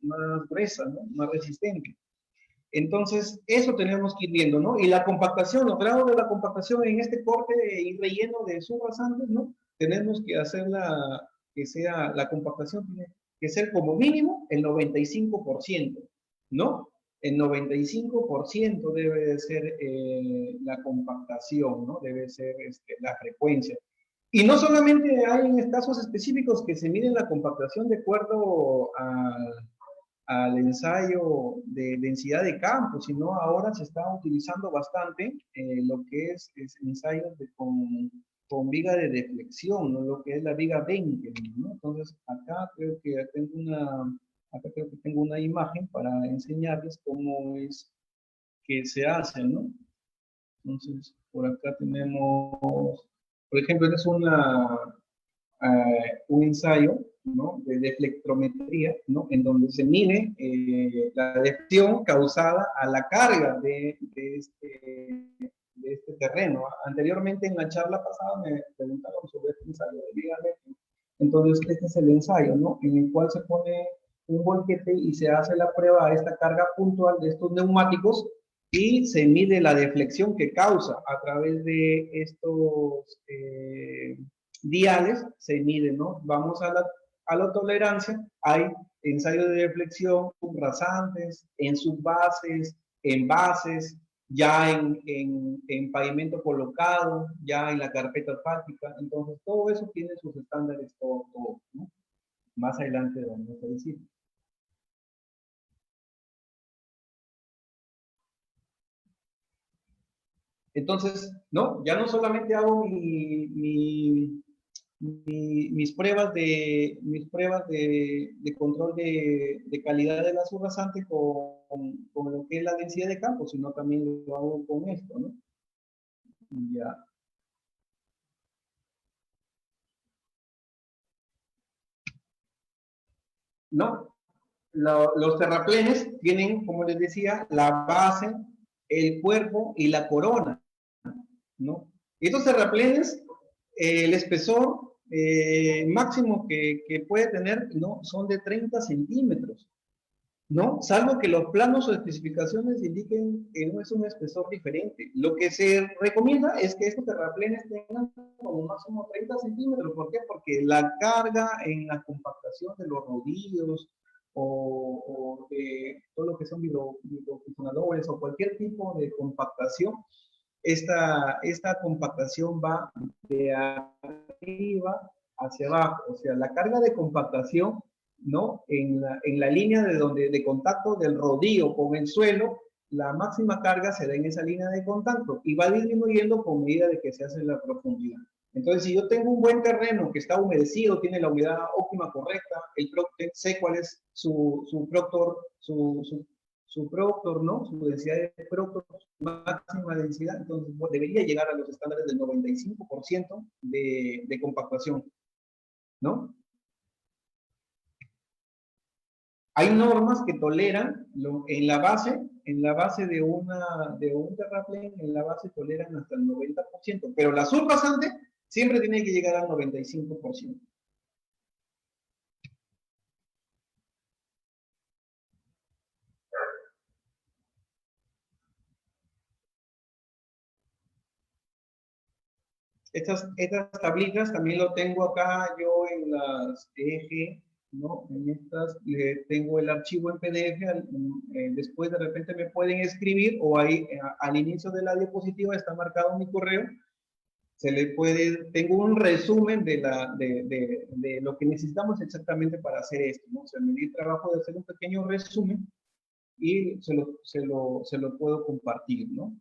gruesa, ¿no? Más resistente. Entonces, eso tenemos que ir viendo, ¿no? Y la compactación, los grados de la compactación en este corte y relleno de subbasantes, ¿no? Tenemos que hacerla, que sea, la compactación tiene que ser como mínimo el 95%, ¿no? El 95% debe de ser la compactación, ¿no? Debe ser la frecuencia. Y no solamente hay en casos específicos que se miden la compactación de acuerdo al ensayo de densidad de campo, sino ahora se está utilizando bastante lo que es ensayos con viga de deflexión, ¿no? Lo que es la viga 20, ¿no? Entonces, acá creo que tengo una imagen para enseñarles cómo es que se hace, ¿no? Entonces, por acá tenemos, por ejemplo, este es un ensayo, ¿no? De deflectrometría, ¿no? En donde se mide la deflexión causada a la carga de este terreno. Anteriormente, en la charla pasada, me preguntaron sobre este ensayo de viga. Entonces, este es el ensayo, ¿no? En el cual se pone un volquete y se hace la prueba a esta carga puntual de estos neumáticos, y se mide la deflexión que causa a través de estos diales, se mide, ¿no? Vamos a la tolerancia. Hay ensayos de deflexión subrasantes, en subbases, en bases, ya en pavimento colocado, ya en la carpeta asfáltica. Entonces, todo eso tiene sus estándares, todo, ¿no? Más adelante vamos a decir. Entonces, no, ya no solamente hago mis pruebas de control de calidad de la subrasante con lo que es la densidad de campo, sino también lo hago con esto, ¿no? Ya. No, los terraplenes tienen, como les decía, la base, el cuerpo y la corona, ¿no? Estos terraplenes, el espesor máximo que puede tener, ¿no? Son de 30 centímetros, ¿no? Salvo que los planos o especificaciones indiquen que no es un espesor diferente. Lo que se recomienda es que estos terraplenes tengan como máximo 30 centímetros. ¿Por qué? Porque la carga en la compactación de los rodillos o de todo lo que son hidrofusionadores o cualquier tipo de compactación, esta compactación va de arriba hacia abajo. O sea, la carga de compactación, ¿no? En la línea de contacto del rodillo con el suelo, la máxima carga se da en esa línea de contacto y va disminuyendo con medida de que se hace la profundidad. Entonces, si yo tengo un buen terreno que está humedecido, tiene la humedad óptima correcta, sé cuál es su proctor, su proctor, ¿no? Su densidad de proctor, máxima densidad, entonces debería llegar a los estándares del 95% de compactación, ¿no? Hay normas que toleran en la base de un terraplén, en la base toleran hasta el 90%, pero la subrasante siempre tiene que llegar al 95%. Estas tablitas también lo tengo acá yo en las eje, ¿no? En estas tengo el archivo en PDF, después de repente me pueden escribir o ahí al inicio de la diapositiva está marcado mi correo, tengo un resumen de lo que necesitamos exactamente para hacer esto, ¿no? O sea, me di el trabajo de hacer un pequeño resumen y se lo puedo compartir, ¿no?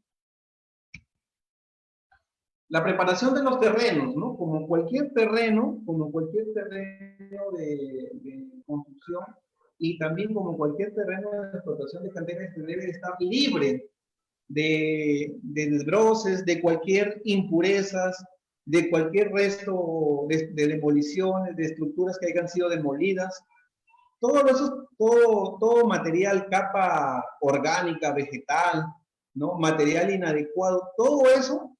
La preparación de los terrenos, ¿no? Como cualquier terreno de construcción y también como cualquier terreno de explotación de canteras que debe estar libre de desbroces, de cualquier impurezas, de cualquier resto de demoliciones, de estructuras que hayan sido demolidas. Todo eso, todo material, capa orgánica, vegetal, ¿no? Material inadecuado, todo eso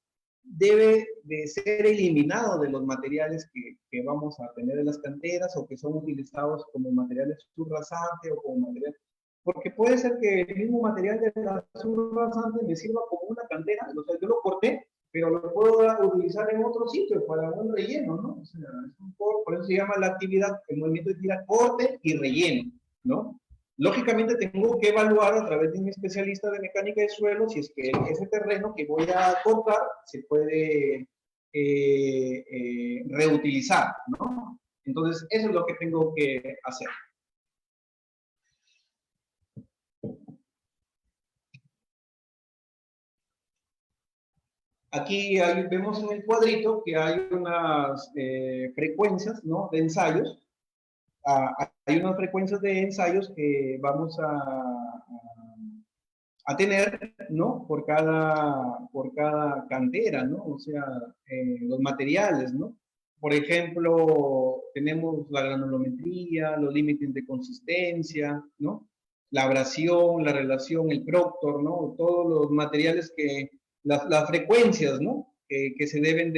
debe de ser eliminado de los materiales que vamos a tener en las canteras o que son utilizados como materiales subrasante o como material. Porque puede ser que el mismo material de la subrasante me sirva como una cantera, o sea, yo lo corté, pero lo puedo utilizar en otro sitio para un relleno, ¿no? O sea, por eso se llama la actividad, el movimiento de tira, corte y relleno, ¿no? Lógicamente tengo que evaluar a través de un especialista de mecánica de suelo si es que ese terreno que voy a cortar se puede reutilizar, ¿no? Entonces, eso es lo que tengo que hacer. Aquí vemos en el cuadrito que hay unas frecuencias, ¿no? De ensayos. Hay unas frecuencias de ensayos que vamos a tener, ¿no? Por cada cantera, ¿no? O sea, los materiales, ¿no? Por ejemplo, tenemos la granulometría, los límites de consistencia, ¿no? La abrasión, la relación, el proctor, ¿no? Todos los materiales las frecuencias, ¿no? Que se deben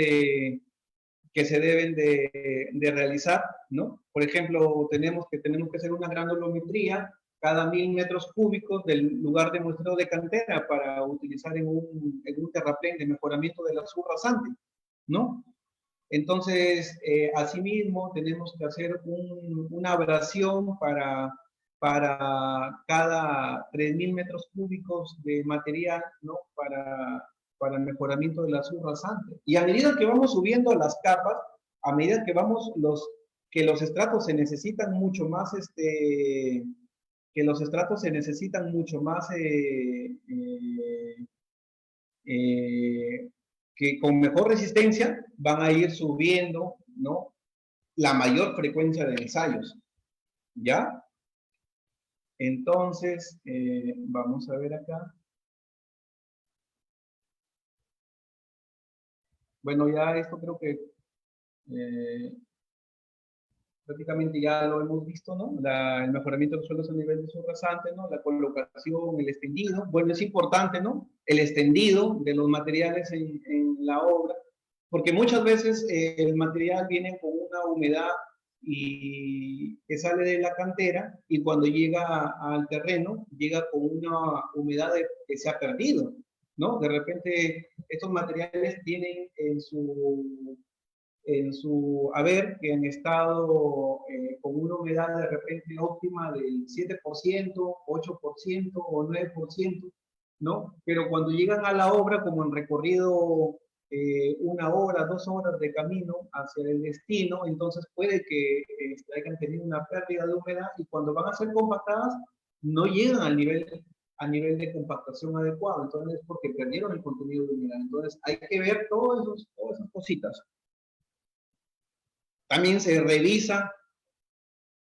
de realizar, ¿no? Por ejemplo, tenemos que hacer una granulometría cada 1000 metros cúbicos del lugar de muestreo de cantera para utilizar en un terraplén de mejoramiento de la subrasante, ¿no? Entonces, asimismo, tenemos que hacer una abrasión para para cada 3.000 metros cúbicos de material, ¿no? Para el mejoramiento de la subrasante. Y a medida que vamos subiendo las capas, a medida que vamos que los estratos se necesitan mucho más, que los estratos se necesitan mucho más, que con mejor resistencia van a ir subiendo, ¿no? La mayor frecuencia de ensayos, ¿ya? Entonces, vamos a ver acá. Bueno, ya esto creo que prácticamente ya lo hemos visto, ¿no? El mejoramiento de los suelos a nivel de subrasante, ¿no? La colocación, el extendido. Bueno, es importante, ¿no? El extendido de los materiales en la obra, porque muchas veces el material viene con una humedad y que sale de la cantera y cuando llega al terreno, llega con una humedad que se ha perdido, ¿no? De repente, estos materiales tienen en su haber que han estado con una humedad de repente óptima del 7%, 8% o 9%, ¿no? Pero cuando llegan a la obra, como han recorrido 1 hora, 2 horas de camino hacia el destino, entonces puede que hayan tenido una pérdida de humedad y cuando van a ser compactadas no llegan al nivel de compactación adecuado, entonces es porque perdieron el contenido de humedad. Entonces hay que ver todas esas cositas. También se revisa.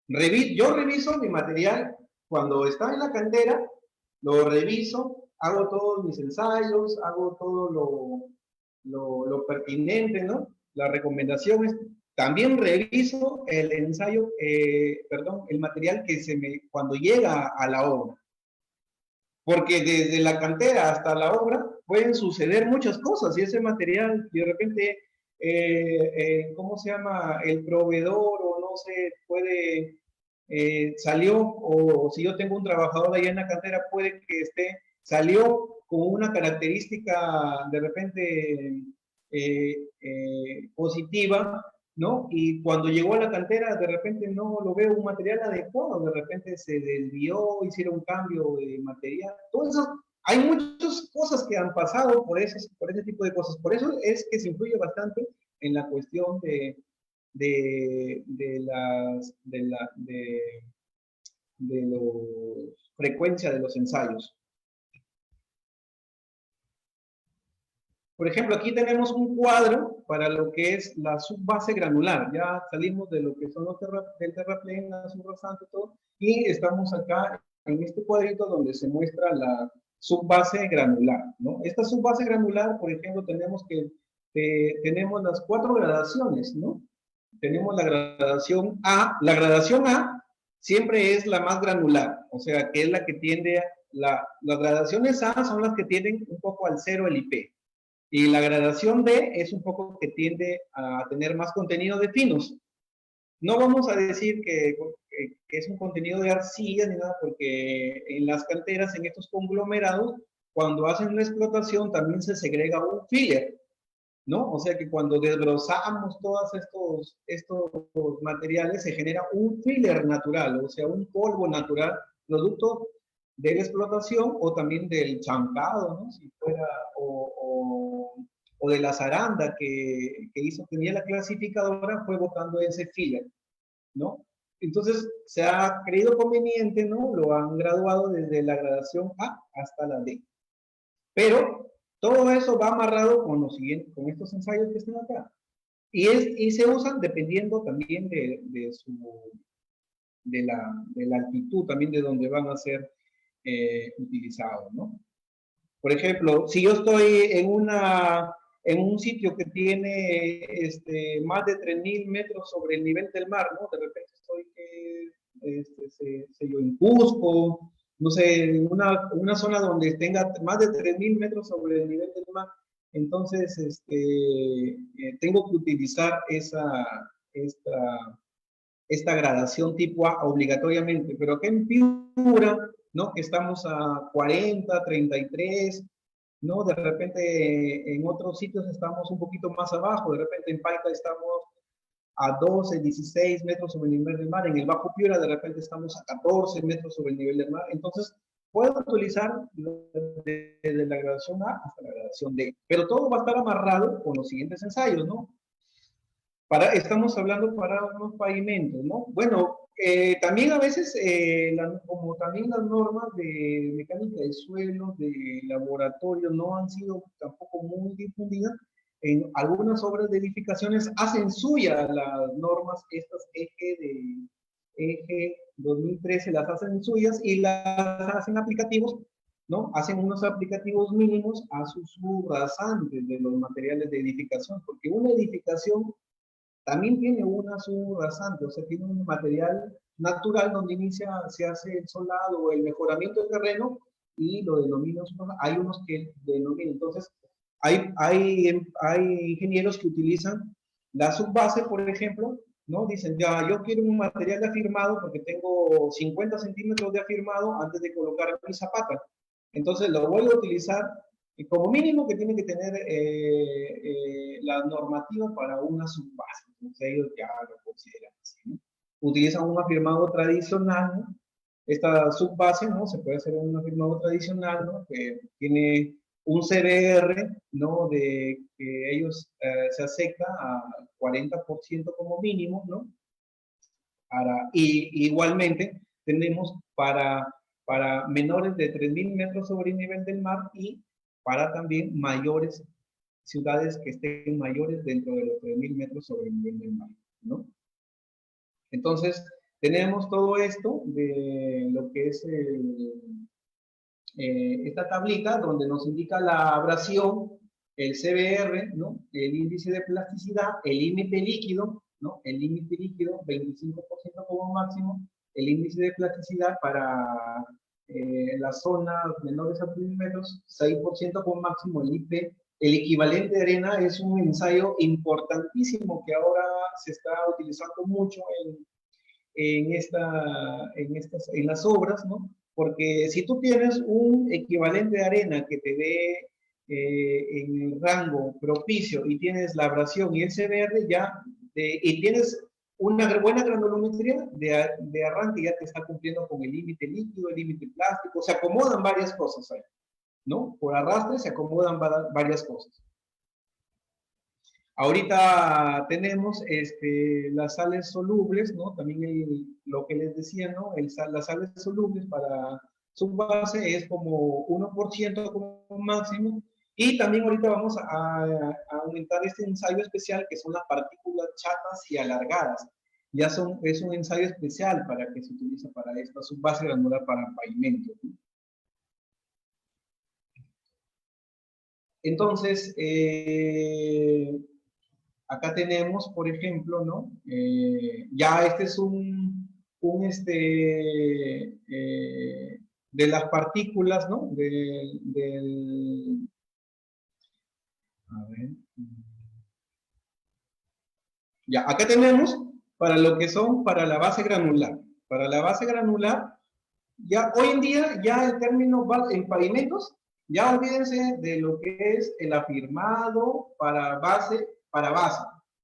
Yo reviso mi material cuando está en la cantera, lo reviso, hago todos mis ensayos, hago todo lo pertinente, ¿no? Las recomendaciones. También reviso el ensayo, el material que cuando llega a la obra. Porque desde la cantera hasta la obra pueden suceder muchas cosas y ese material de repente ¿cómo se llama? El proveedor o no sé, salió, o si yo tengo un trabajador ahí en la cantera, puede que salió con una característica de repente positiva, ¿no? Y cuando llegó a la cantera, de repente no lo veo un material adecuado, de repente se desvió, hicieron un cambio de material, todo eso. Hay muchas cosas que han pasado por ese tipo de cosas. Por eso es que se influye bastante en la cuestión de la frecuencia de los ensayos. Por ejemplo, aquí tenemos un cuadro para lo que es la subbase granular. Ya salimos de lo que son del terraplén, la subrasante, todo, y estamos acá en este cuadrito donde se muestra la subbase granular, ¿no? Esta subbase granular, por ejemplo, tenemos las 4 gradaciones, ¿no? Tenemos la gradación A. La gradación A siempre es la más granular, o sea, que es la que tiende las gradaciones A son las que tienden un poco al 0 el IP. Y la gradación B es un poco que tiende a tener más contenido de finos. No vamos a decir que es un contenido de arcilla ni nada, porque en las canteras, en estos conglomerados, cuando hacen una explotación también se segrega un filler, ¿no? O sea que cuando desbrozamos todos estos materiales se genera un filler natural, o sea, un polvo natural, producto de la explotación o también del chancado, ¿no? Si fuera, o de la zaranda que tenía la clasificadora, fue botando ese filler, ¿no? Entonces, se ha creído conveniente, ¿no? Lo han graduado desde la gradación A hasta la D. Pero todo eso va amarrado con estos ensayos que están acá. Y se usan dependiendo también de la altitud, también de donde van a ser utilizados, ¿no? Por ejemplo, si yo estoy en un sitio que tiene más de 3.000 metros sobre el nivel del mar, ¿no? De repente estoy yo en Cusco, no sé, en una zona donde tenga más de 3.000 metros sobre el nivel del mar, entonces tengo que utilizar esta gradación tipo A obligatoriamente, pero acá en Piura, ¿no? Que estamos a 40, 33, ¿no? De repente en otros sitios estamos un poquito más abajo, de repente en Paita estamos a 12, 16 metros sobre el nivel del mar. En el Bajo Piura de repente estamos a 14 metros sobre el nivel del mar. Entonces, puedo utilizar desde la gradación A hasta la gradación D. Pero todo va a estar amarrado con los siguientes ensayos, ¿no? Estamos hablando para unos pavimentos, ¿no? Bueno, también a veces, como también las normas de mecánica de suelo, de laboratorio, no han sido tampoco muy difundidas, en algunas obras de edificaciones hacen suya las normas, estas EG 2013 las hacen suyas y las hacen aplicativos, ¿no? Hacen unos aplicativos mínimos a sus subrasantes de los materiales de edificación, porque una edificación también tiene una subrasante, o sea, tiene un material natural donde se hace el solado o el mejoramiento del terreno y lo denominan, hay unos que denominan, entonces, hay ingenieros que utilizan la subbase, por ejemplo, ¿no? Dicen, ya, yo quiero un material de afirmado porque tengo 50 centímetros de afirmado antes de colocar mi zapata. Entonces, lo voy a utilizar como mínimo que tiene que tener la normativa para una subbase. Entonces, ellos ya lo consideran así, ¿no? Utilizan un afirmado tradicional, ¿no? Esta subbase, ¿no? Se puede hacer un afirmado tradicional, ¿no? Que tiene un CBR, ¿no? De que ellos se acepta al 40% como mínimo, ¿no? Y igualmente tenemos para menores de 3.000 metros sobre el nivel del mar y para también mayores ciudades que estén mayores dentro de los 3.000 metros sobre el nivel del mar, ¿no? Entonces, tenemos todo esto de lo que es esta tablita donde nos indica la abrasión, el CBR, ¿no? El índice de plasticidad, el límite líquido, ¿no? El límite líquido, 25% como máximo, el índice de plasticidad para las zonas menores a 3 metros, 6% como máximo, el IP. El equivalente de arena es un ensayo importantísimo que ahora se está utilizando mucho en las obras, ¿no? Porque si tú tienes un equivalente de arena que te dé en el rango propicio y tienes la abrasión y el CBR ya, y tienes una buena granulometría de arranque, ya te está cumpliendo con el límite líquido, el límite plástico, se acomodan varias cosas ahí, ¿no? Por arrastre se acomodan varias cosas. Ahorita tenemos las sales solubles, ¿no? También lo que les decía, ¿no? Las sales solubles para subbase es como 1% como máximo. Y también ahorita vamos a aumentar este ensayo especial que son las partículas chatas y alargadas. Es un ensayo especial para que se utiliza para esta subbase granular para pavimento, ¿no? Entonces, acá tenemos, por ejemplo, ¿no? Ya este es de las partículas, ¿no? A ver. Ya, acá tenemos para lo que son para la base granular. Para la base granular, ya hoy en día, ya el término en pavimentos, ya olvídense de lo que es el afirmado para base.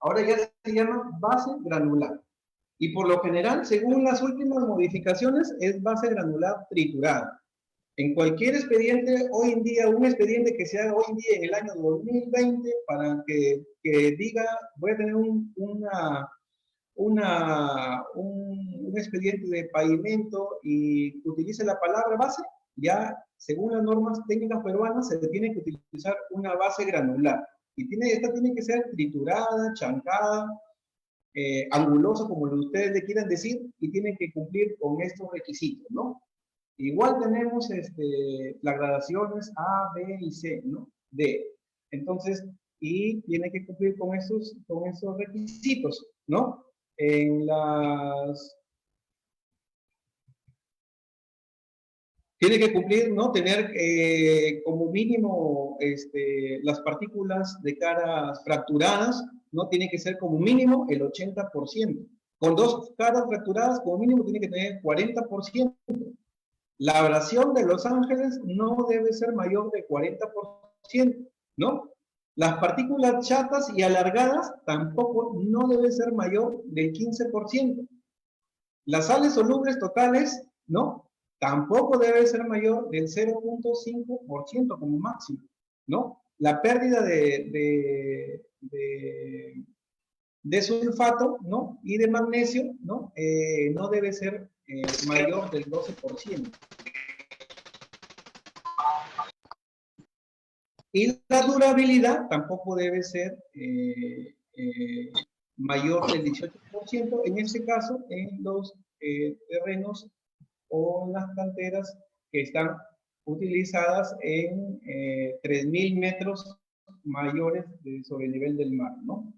Ahora ya se llama base granular. Y por lo general, según las últimas modificaciones, es base granular triturada. En cualquier expediente, hoy en día, un expediente que se haga hoy en día en el año 2020, para que diga, voy a tener un expediente de pavimento y utilice la palabra base, ya según las normas técnicas peruanas se tiene que utilizar una base granular. Y esta tiene que ser triturada, chancada, angulosa, como ustedes le quieran decir, y tiene que cumplir con estos requisitos, ¿no? Igual tenemos las gradaciones A, B y C, ¿no? D. Entonces, y tiene que cumplir con esos requisitos, ¿no? Tiene que cumplir, ¿no? Tener como mínimo las partículas de caras fracturadas, ¿no? Tiene que ser como mínimo el 80%. Con dos caras fracturadas, como mínimo tiene que tener 40%. La abrasión de los ángeles no debe ser mayor de 40%, ¿no? Las partículas chatas y alargadas tampoco no debe ser mayor del 15%. Las sales solubles totales, ¿no? Tampoco debe ser mayor del 0.5% como máximo, ¿no? La pérdida de sulfato, ¿no? Y de magnesio, ¿no? No debe ser mayor del 12%. Y la durabilidad tampoco debe ser mayor del 18%, en este caso, en los terrenos o en las canteras que están utilizadas en 3.000 metros mayores sobre el nivel del mar, ¿no?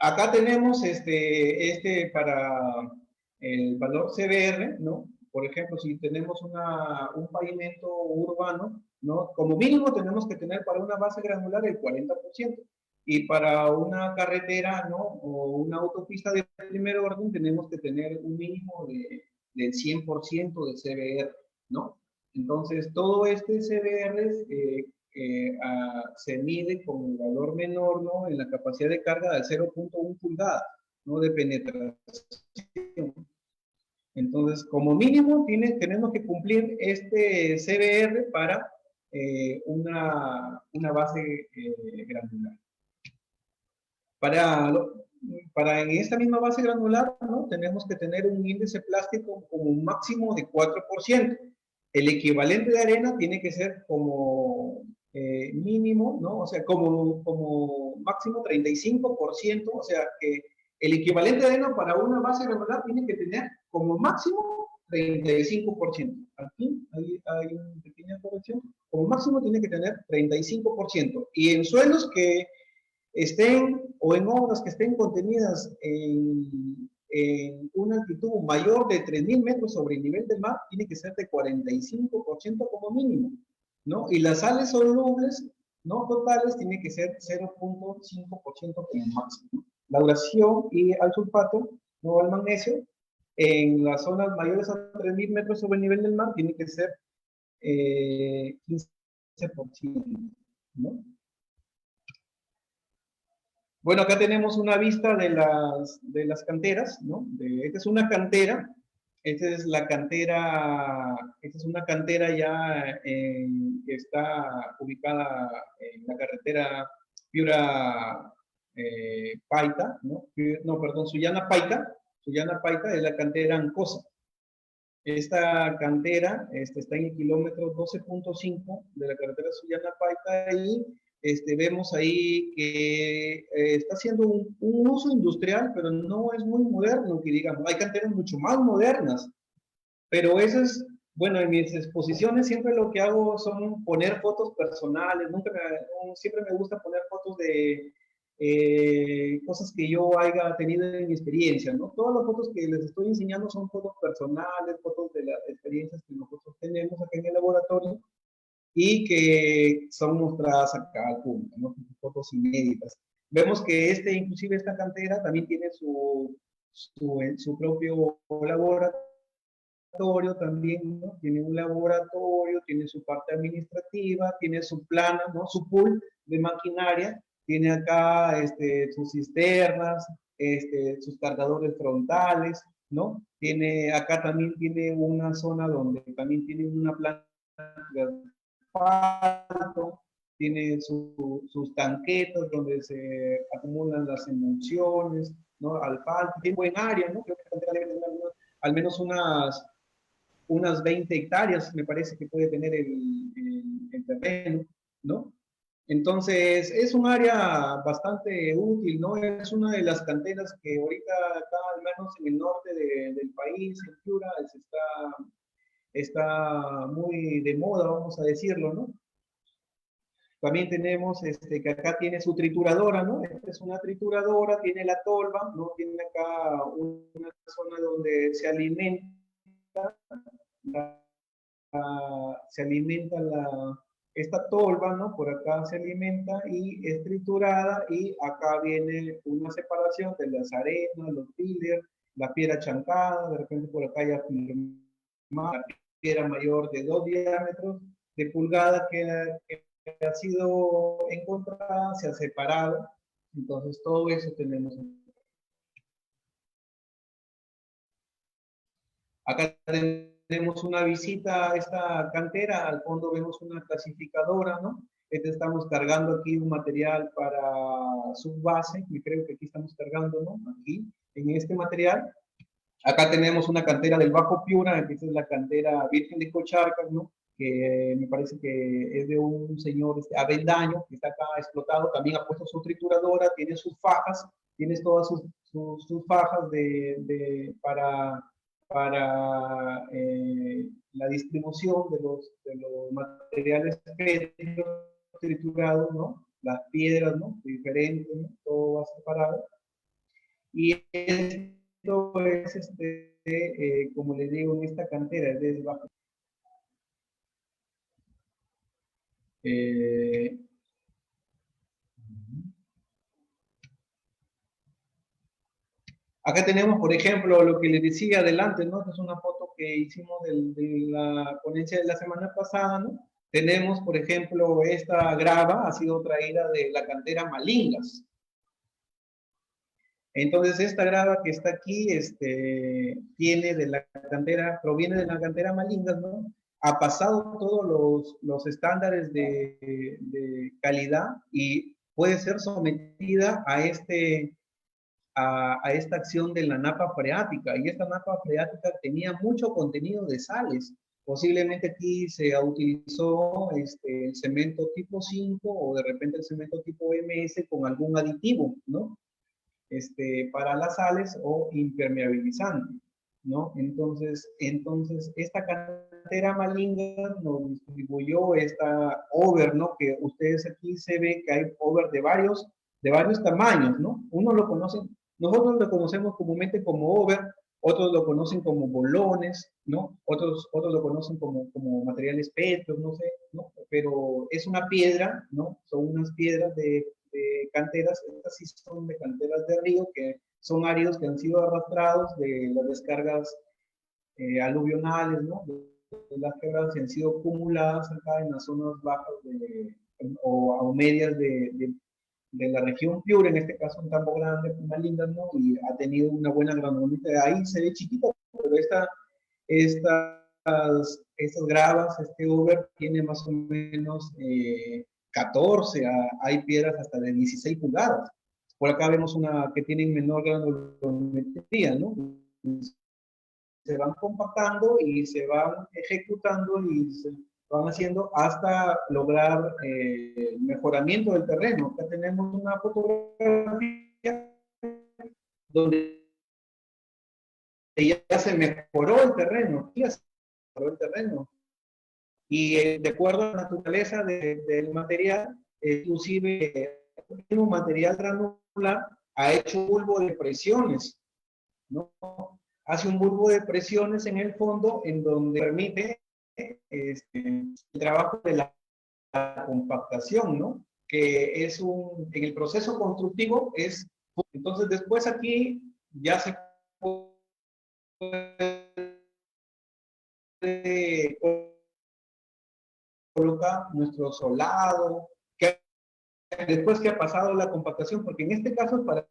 Acá tenemos para el valor CBR, ¿no? Por ejemplo, si tenemos un pavimento urbano, ¿no? Como mínimo tenemos que tener para una base granular el 40%. Y para una carretera, ¿no? O una autopista de primer orden tenemos que tener un mínimo del 100% de CBR, ¿no? Entonces, todo este CBR se mide con el valor menor, ¿no? En la capacidad de carga de 0.1 pulgadas, ¿no? De penetración. Entonces, como mínimo, tenemos que cumplir este CBR para una base granular. Para en esta misma base granular, ¿no? Tenemos que tener un índice plástico como un máximo de 4%. El equivalente de arena tiene que ser como mínimo, ¿no? O sea, como máximo 35%, o sea, que el equivalente de arena para una base granular tiene que tener como máximo 35%. Aquí hay una pequeña corrección. Como máximo tiene que tener 35%. Y en suelos que estén o en obras que estén contenidas en una altitud mayor de 3.000 metros sobre el nivel del mar, tiene que ser de 45% como mínimo, ¿no? Y las sales solubles, ¿no? Totales, tiene que ser 0.5% como máximo. La duración y al sulfato, no al magnesio, en las zonas mayores a 3.000 metros sobre el nivel del mar, tiene que ser 15%, ¿no? Bueno, acá tenemos una vista de las canteras, ¿no? Esta es una cantera, esta es una cantera ya que está ubicada en la carretera Piura-Paita, ¿no? No, perdón, Sullana-Paita es la cantera Ancosa. Esta cantera está en el kilómetro 12.5 de la carretera Sullana-Paita y vemos ahí que está haciendo un uso industrial, pero no es muy moderno, que digamos. Hay canteras mucho más modernas, pero eso es, bueno, en mis exposiciones siempre lo que hago son poner fotos personales, siempre me gusta poner fotos de cosas que yo haya tenido en mi experiencia, ¿no? Todas las fotos que les estoy enseñando son fotos personales, fotos de las experiencias que nosotros tenemos acá en el laboratorio, y que son mostradas acá al público, ¿no? Fotos inéditas. Vemos que inclusive esta cantera también tiene su propio laboratorio también, ¿no? Tiene un laboratorio, tiene su parte administrativa, tiene su plana, ¿no? Su pool de maquinaria, tiene acá sus cisternas, sus cargadores frontales, ¿no? Acá también tiene una zona donde también tiene una planta de asfalto, tiene sus tanquetos donde se acumulan las emulsiones, ¿no? Asfalto, tiene buen área, ¿no? Creo que debe tener al menos unas 20 hectáreas, me parece que puede tener el terreno, ¿no? Entonces, es un área bastante útil, ¿no? Es una de las canteras que ahorita acá, al menos en el norte del país, en Piura, está muy de moda, vamos a decirlo, ¿no? También tenemos que acá tiene su trituradora, ¿no? Esta es una trituradora, tiene la tolva, ¿no? Tiene acá una zona donde se alimenta esta tolva, ¿no? Por acá se alimenta y es triturada, y acá viene una separación de las arenas, los fillers, la piedra chancada, de repente por acá ya piedra mayor de 2 diámetros de pulgada que ha sido encontrada, se ha separado. Entonces, todo eso tenemos. Acá tenemos una visita a esta cantera, al fondo vemos una clasificadora, ¿no? Estamos cargando aquí un material para subbase, y creo que aquí estamos cargando, ¿no? Aquí, en este material. Acá tenemos una cantera del Bajo Piura, que es la cantera Virgen de Cocharcas, ¿no? Que me parece que es de un señor Avendaño, que está acá explotado, también ha puesto su trituradora, tiene sus fajas, tiene todas sus fajas para la distribución de los materiales triturados, ¿no? Las piedras, ¿no? Diferentes, ¿no? Todo va separado. Y esto es, como les digo, en esta cantera es de bajo. Acá tenemos, por ejemplo, lo que les decía adelante, ¿no? Esta es una foto que hicimos de la ponencia de la semana pasada, ¿no? Tenemos, por ejemplo, esta grava ha sido traída de la cantera Malingas. Entonces, esta grava que está aquí, viene de la cantera, proviene de la cantera Malingas, ¿no? Ha pasado todos los estándares de calidad y puede ser sometida a esta acción de la napa freática. Y esta napa freática tenía mucho contenido de sales. Posiblemente aquí se utilizó el cemento tipo 5 o de repente el cemento tipo MS con algún aditivo, ¿no? Para las sales o impermeabilizante, ¿no? Entonces esta cantera Malinga nos distribuyó esta over, ¿no? Que ustedes aquí se ve que hay over de varios tamaños, ¿no? Nosotros lo conocemos comúnmente como over, otros lo conocen como bolones, ¿no? Otros lo conocen como materiales petros, no sé, ¿no? Pero es una piedra, ¿no? Son unas piedras de canteras, estas sí son de canteras de río, que son áridos que han sido arrastrados de las descargas aluvionales, ¿no? De las quebradas que han sido acumuladas acá en las zonas bajas o medias de la región Piura, en este caso un Campo Grande, una linda, ¿no? Y ha tenido una buena granulometría. Ahí se ve chiquito, pero estas gravas, este over tiene más o menos 14, hay piedras hasta de 16 pulgadas. Por acá vemos una que tiene menor granulometría, ¿no? Se van compactando y se van ejecutando y se van haciendo hasta lograr el mejoramiento del terreno. Acá tenemos una fotografía donde ya se mejoró el terreno, ya se mejoró el terreno. Y de acuerdo a la naturaleza del material, inclusive un material granular ha hecho un bulbo de presiones, ¿no? Hace un bulbo de presiones en el fondo en donde permite el trabajo de la compactación, ¿no? Que es en el proceso constructivo entonces después aquí ya se puede colocar nuestro solado, después que ha pasado la compactación, porque en este caso para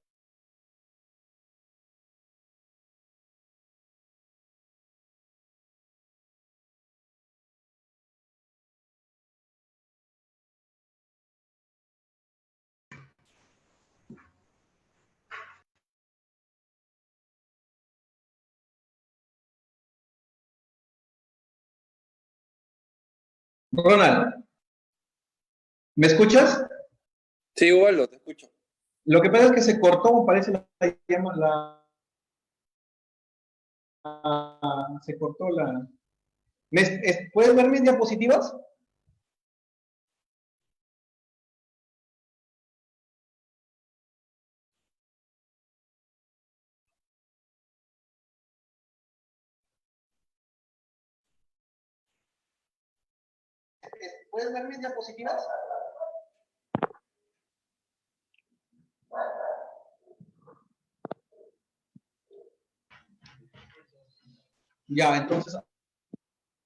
Ronald, ¿me escuchas? Sí, Ubaldo, te escucho. Lo que pasa es que se cortó, parece se cortó la... ¿Puedes ver mis diapositivas? ¿Puedes ver mis diapositivas? Ya, entonces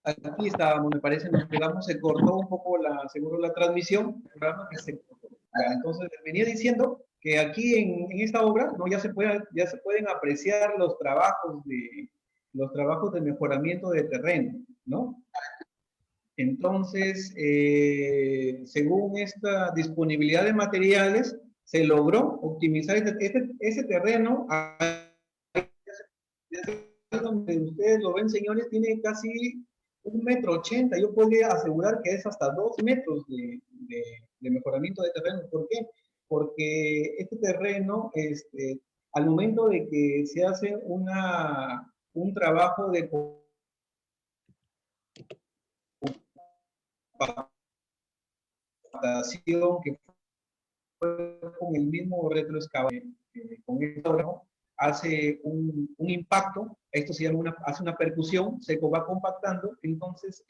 Aquí estábamos, me parece, nos quedamos, se cortó un poco seguro la transmisión, ¿verdad? Que se cortó. Ya, entonces, venía diciendo que aquí en esta obra, ¿no? Ya se pueden apreciar los trabajos de mejoramiento de terreno, ¿no? Entonces, según esta disponibilidad de materiales, se logró optimizar ese terreno. Donde ustedes lo ven, señores, tiene casi 1,80 m. Yo podría asegurar que es hasta 2 metros de mejoramiento de terreno. ¿Por qué? Porque este terreno, al momento de que se hace un trabajo de compactación que fue con el mismo retroexcavador, con el órgano, hace un impacto, esto se llama hace una percusión, se va compactando, entonces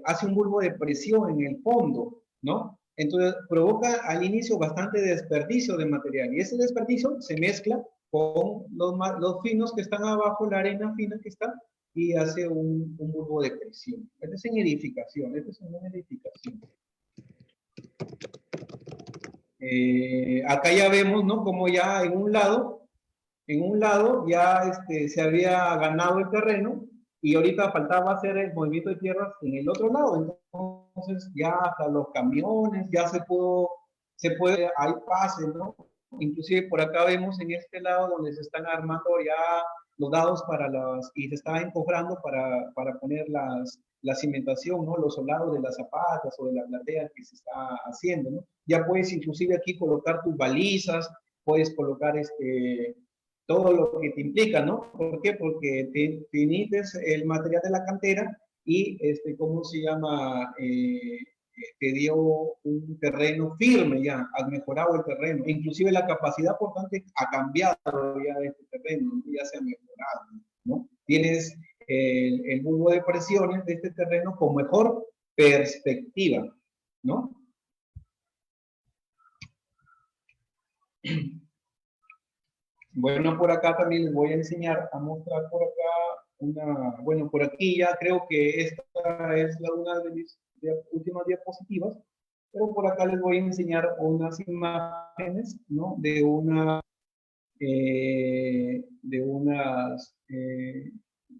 hace un bulbo de presión en el fondo, ¿no? Entonces provoca al inicio bastante desperdicio de material, y ese desperdicio se mezcla con los finos que están abajo, la arena fina que está, y hace un bulbo de presión. Esto es en edificación, esto es en una edificación. Acá ya vemos, ¿no? Como ya en un lado ya se había ganado el terreno y ahorita faltaba hacer el movimiento de tierras en el otro lado. Entonces ya hasta los camiones, ya se puede, hay pases, ¿no? Inclusive por acá vemos en este lado donde se están armando ya los dados y se está encofrando para poner la cimentación, ¿no? Los solados de las zapatas o de la platea que se está haciendo, ¿no? Ya puedes inclusive aquí colocar tus balizas, puedes colocar todo lo que te implica, ¿no? ¿Por qué? Porque te finites el material de la cantera y, ¿cómo se llama? Te dio un terreno firme ya, has mejorado el terreno. Inclusive la capacidad, por tanto, ha cambiado ya este terreno, ya se ha mejorado, ¿no? Tienes el bulbo de presiones de este terreno con mejor perspectiva, ¿no? Bueno, por acá también les voy a enseñar, a mostrar por acá bueno, por aquí ya creo que esta es una de mis últimas diapositivas, pero por acá les voy a enseñar unas imágenes, ¿no? De unas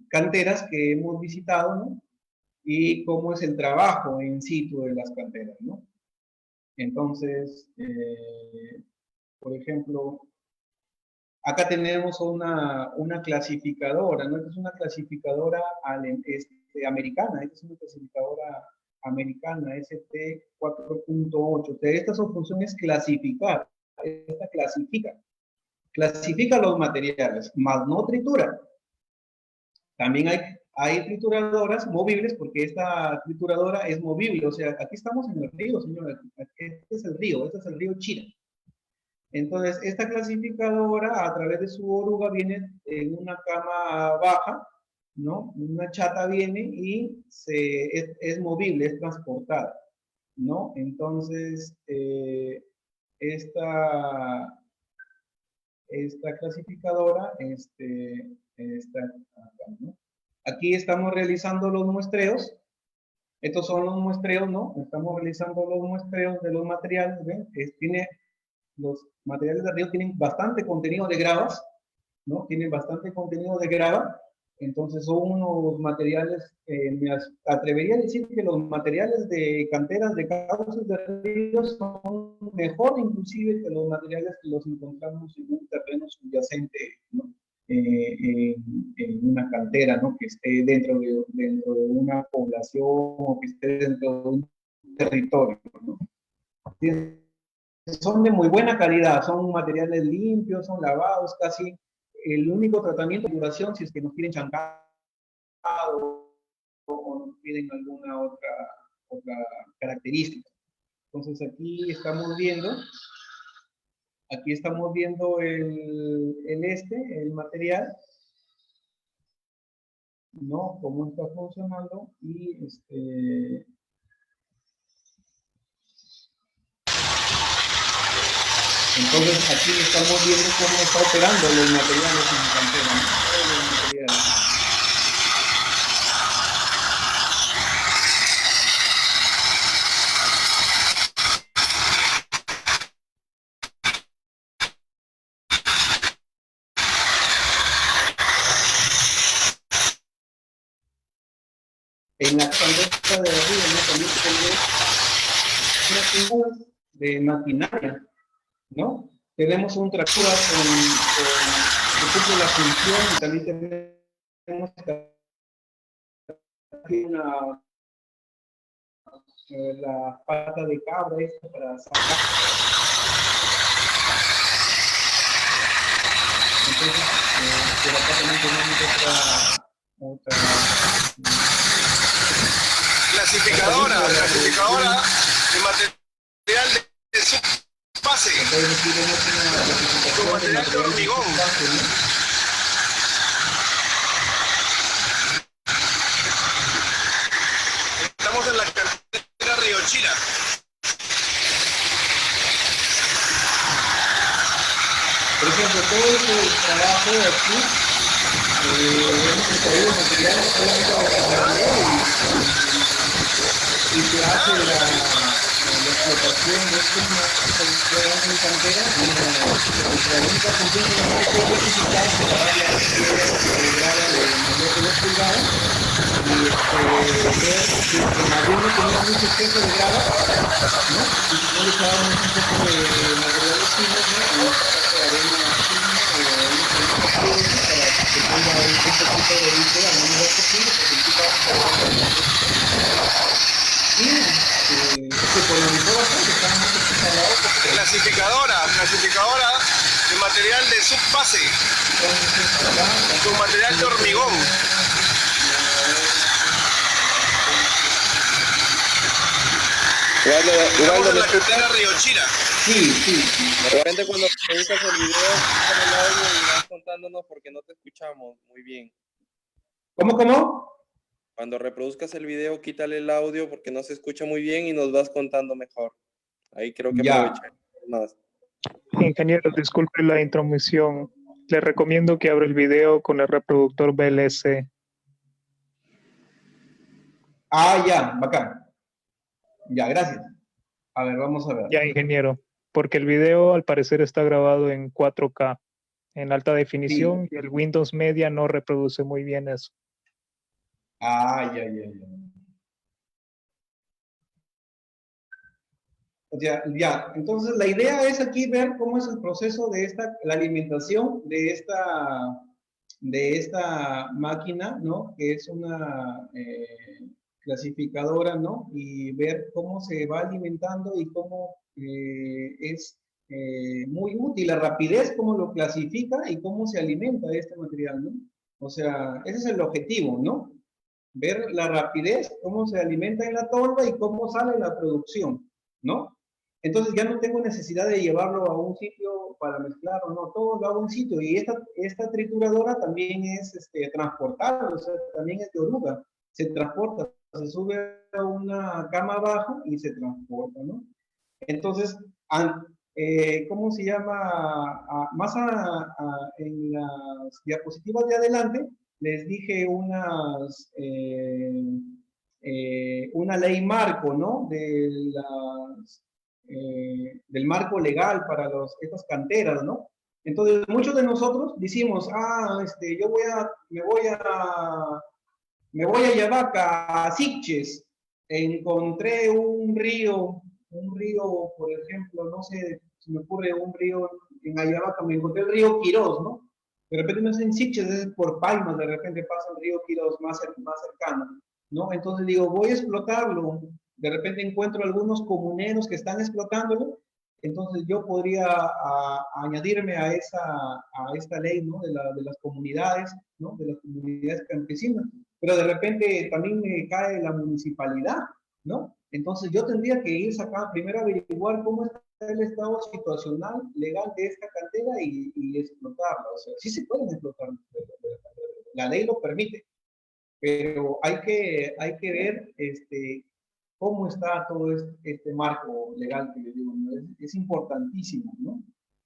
canteras que hemos visitado, ¿no? Y cómo es el trabajo in situ de las canteras, ¿no? Entonces, por ejemplo, acá tenemos una clasificadora, ¿no? Esta es una clasificadora americana, esta es una clasificadora americana, ST 4.8. Esta su función es clasificar, esta clasifica los materiales, más no tritura. También hay trituradoras movibles, porque esta trituradora es movible, o sea, aquí estamos en el río, señores, este es el río Chira. Entonces, esta clasificadora, a través de su oruga, viene en una cama baja, ¿no? Una chata viene y es movible, es transportada, ¿no? Entonces, esta clasificadora está acá, ¿no? Aquí estamos realizando los muestreos. Estos son los muestreos, ¿no? Estamos realizando los muestreos de los materiales, ¿ven? Los materiales de río tienen bastante contenido de gravas, ¿no? Tienen bastante contenido de grava, entonces son unos materiales, me atrevería a decir que los materiales de canteras de cauces de ríos son mejor inclusive que los materiales que los encontramos en un terreno subyacente, ¿no? En una cantera, ¿no? Que esté dentro de una población o que esté dentro de un territorio, ¿no? Son de muy buena calidad, son materiales limpios, son lavados, casi el único tratamiento de duración si es que nos piden chancado o nos piden alguna otra característica. Entonces aquí estamos viendo el material, ¿no? Cómo está funcionando y entonces aquí estamos viendo cómo está operando los materiales en la cantera, ¿no? Todos los materiales. En la cantera de arriba, ¿no? También tenemos unas figuras de maquinaria, ¿no? Tenemos un tractor que cumple la función y también tenemos una, la pata de cabra esta para sacar. Entonces, por acá también tenemos otra clasificadora de material de subpase, con material de hormigón. Estamos en la cantera Riochila. Por ejemplo, todo este trabajo de aquí, hemos traído material solamente y se hace la explotación de estos materiales en cantera. La única función que no se puede necesitar es separar la grada de mayor de 2 pulgadas y ver si más bien no tenía mucho exceso de grada, ¿no? Y si no le echábamos un poco de materiales finos, ¿no? En este caso de arena fina o unos productos fluoros para que tenga un poquito de líquido al menos posible, porque implica y se economizó bastante, estaba muy preparado porque Clasificadora de material de subbase, con material de hormigón. Estamos en la cantera Riochila. Sí. De repente cuando reproduzcas el video, con el audio y vas contándonos porque no te escuchamos muy bien. ¿Cómo? Cuando reproduzcas el video, quítale el audio porque no se escucha muy bien y nos vas contando mejor. Ahí creo que aprovecharemos más. Ingeniero, disculpe la intromisión. Le recomiendo que abra el video con el reproductor VLC. Ya, bacán. Ya, gracias. A ver, vamos a ver. Ya, ingeniero, porque el video al parecer está grabado en 4K, en alta definición, y el Windows Media no reproduce muy bien eso. Ya. O sea, ya, entonces la idea es aquí ver cómo es el proceso de la alimentación de esta máquina, ¿no? Que es una clasificadora, ¿no? Y ver cómo se va alimentando y cómo es muy útil, la rapidez, cómo lo clasifica y cómo se alimenta este material, ¿no? O sea, ese es el objetivo, ¿no? Ver la rapidez, cómo se alimenta en la tolva y cómo sale la producción, ¿no? Entonces ya no tengo necesidad de llevarlo a un sitio para mezclar o no, todo lo hago en un sitio. Y esta trituradora también es transportable, o sea, también es de oruga. Se transporta, se sube a una cama abajo y se transporta, ¿no? Entonces, ¿cómo se llama? En las diapositivas de adelante les dije una ley marco, ¿no? Del marco legal para estas canteras, ¿no? Entonces, muchos de nosotros decimos, me voy a Yavaca, a Sitges, encontré un río, por ejemplo, no sé, se me ocurre un río en Ayabaca, me encontré el río Quirós, ¿no? De repente no es en Sitges, es por Palmas, de repente pasa el río Quirós más cercano, ¿no? Entonces digo, voy a explotarlo, de repente encuentro algunos comuneros que están explotándolo, entonces yo podría añadirme a esta ley, ¿no? De las comunidades, ¿no? De las comunidades campesinas, pero de repente también me cae la municipalidad, ¿no? Entonces yo tendría que ir primero a averiguar cómo está el estado situacional legal de esta cantera y explotarla. O sea, sí se pueden explotar, la ley lo permite, pero hay que ver cómo está todo este marco legal que le digo, ¿no? Es importantísimo, ¿no?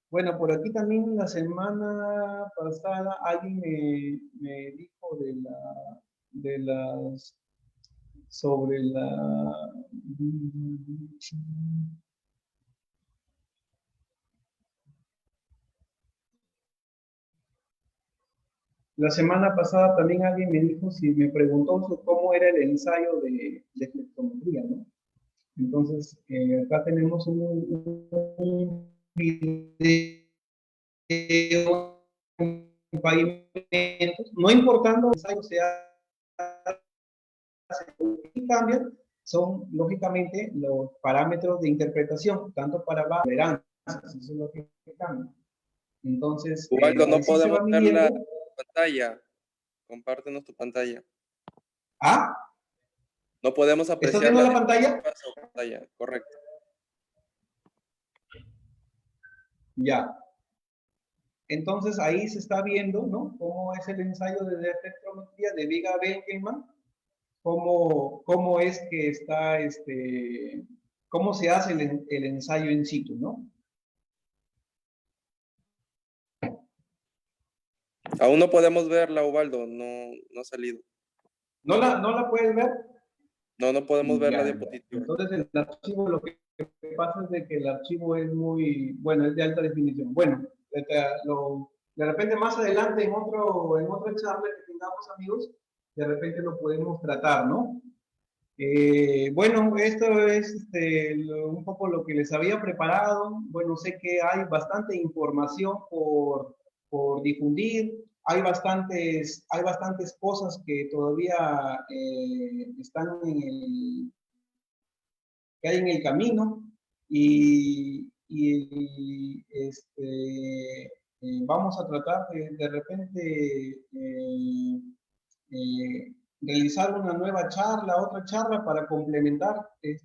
Bueno, por aquí también la semana pasada alguien me dijo sobre La semana pasada también alguien me dijo, si me preguntó cómo era el ensayo de flexometría, ¿no? Entonces, acá tenemos un video, un pavimento, no importando el ensayo sea y cambian, son lógicamente los parámetros de interpretación, tanto para tolerancias, eso es lo que cambia. Entonces, Ubaldo, no ahí sí se podemos va ver la midiendo. pantalla. Compártenos tu pantalla. Ah, No podemos ¿estás apreciar viendo la la pantalla? pantalla, correcto. Ya. Entonces ahí se está viendo, ¿no? Cómo es el ensayo de espectrometría de Viga Benkelman, cómo es que está, cómo se hace el ensayo in situ, ¿no? Aún no podemos verla, Ubaldo, no ha salido. ¿No la puedes ver? No podemos ver la Ya. diapositiva. Entonces el archivo, lo que pasa es de que el archivo es muy, bueno, es de alta definición. Bueno, de repente más adelante en otra charla que tengamos, amigos, de repente lo podemos tratar, ¿no? Bueno, esto es un poco lo que les había preparado. Bueno, sé que hay bastante información por difundir, hay bastantes cosas que todavía están que hay en el camino vamos a tratar de repente realizar una nueva charla, otra charla para complementar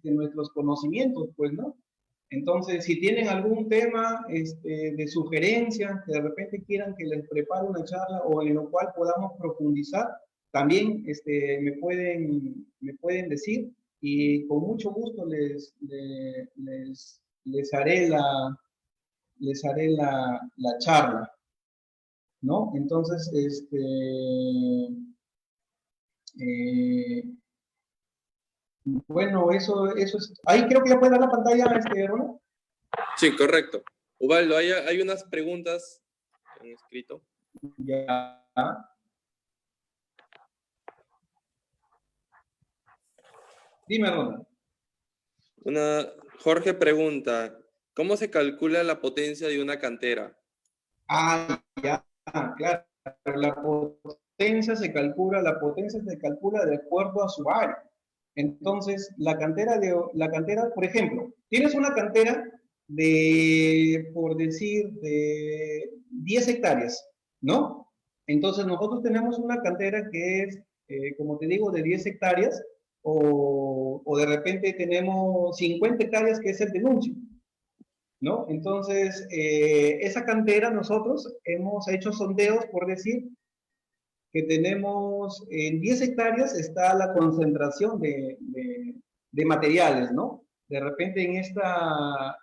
nuestros conocimientos, pues, ¿no? Entonces, si tienen algún tema de sugerencia, que de repente quieran que les prepare una charla o en lo cual podamos profundizar, también me pueden decir y con mucho gusto les haré la charla, ¿no? Entonces, bueno, eso es. Ahí creo que ya puede dar la pantalla, Ronald. Sí, correcto. Ubaldo, hay unas preguntas que han escrito. Ya. Dime, Ronald. Jorge pregunta, ¿cómo se calcula la potencia de una cantera? Ah, ya, claro. La potencia se calcula de acuerdo a su área. Entonces, la cantera, por ejemplo, tienes una cantera por decir, de 10 hectáreas, ¿no? Entonces, nosotros tenemos una cantera que es, como te digo, de 10 hectáreas, o de repente tenemos 50 hectáreas, que es el denuncio, ¿no? Entonces, esa cantera nosotros hemos hecho sondeos, por decir, que tenemos en 10 hectáreas está la concentración de materiales, ¿no? De repente en esta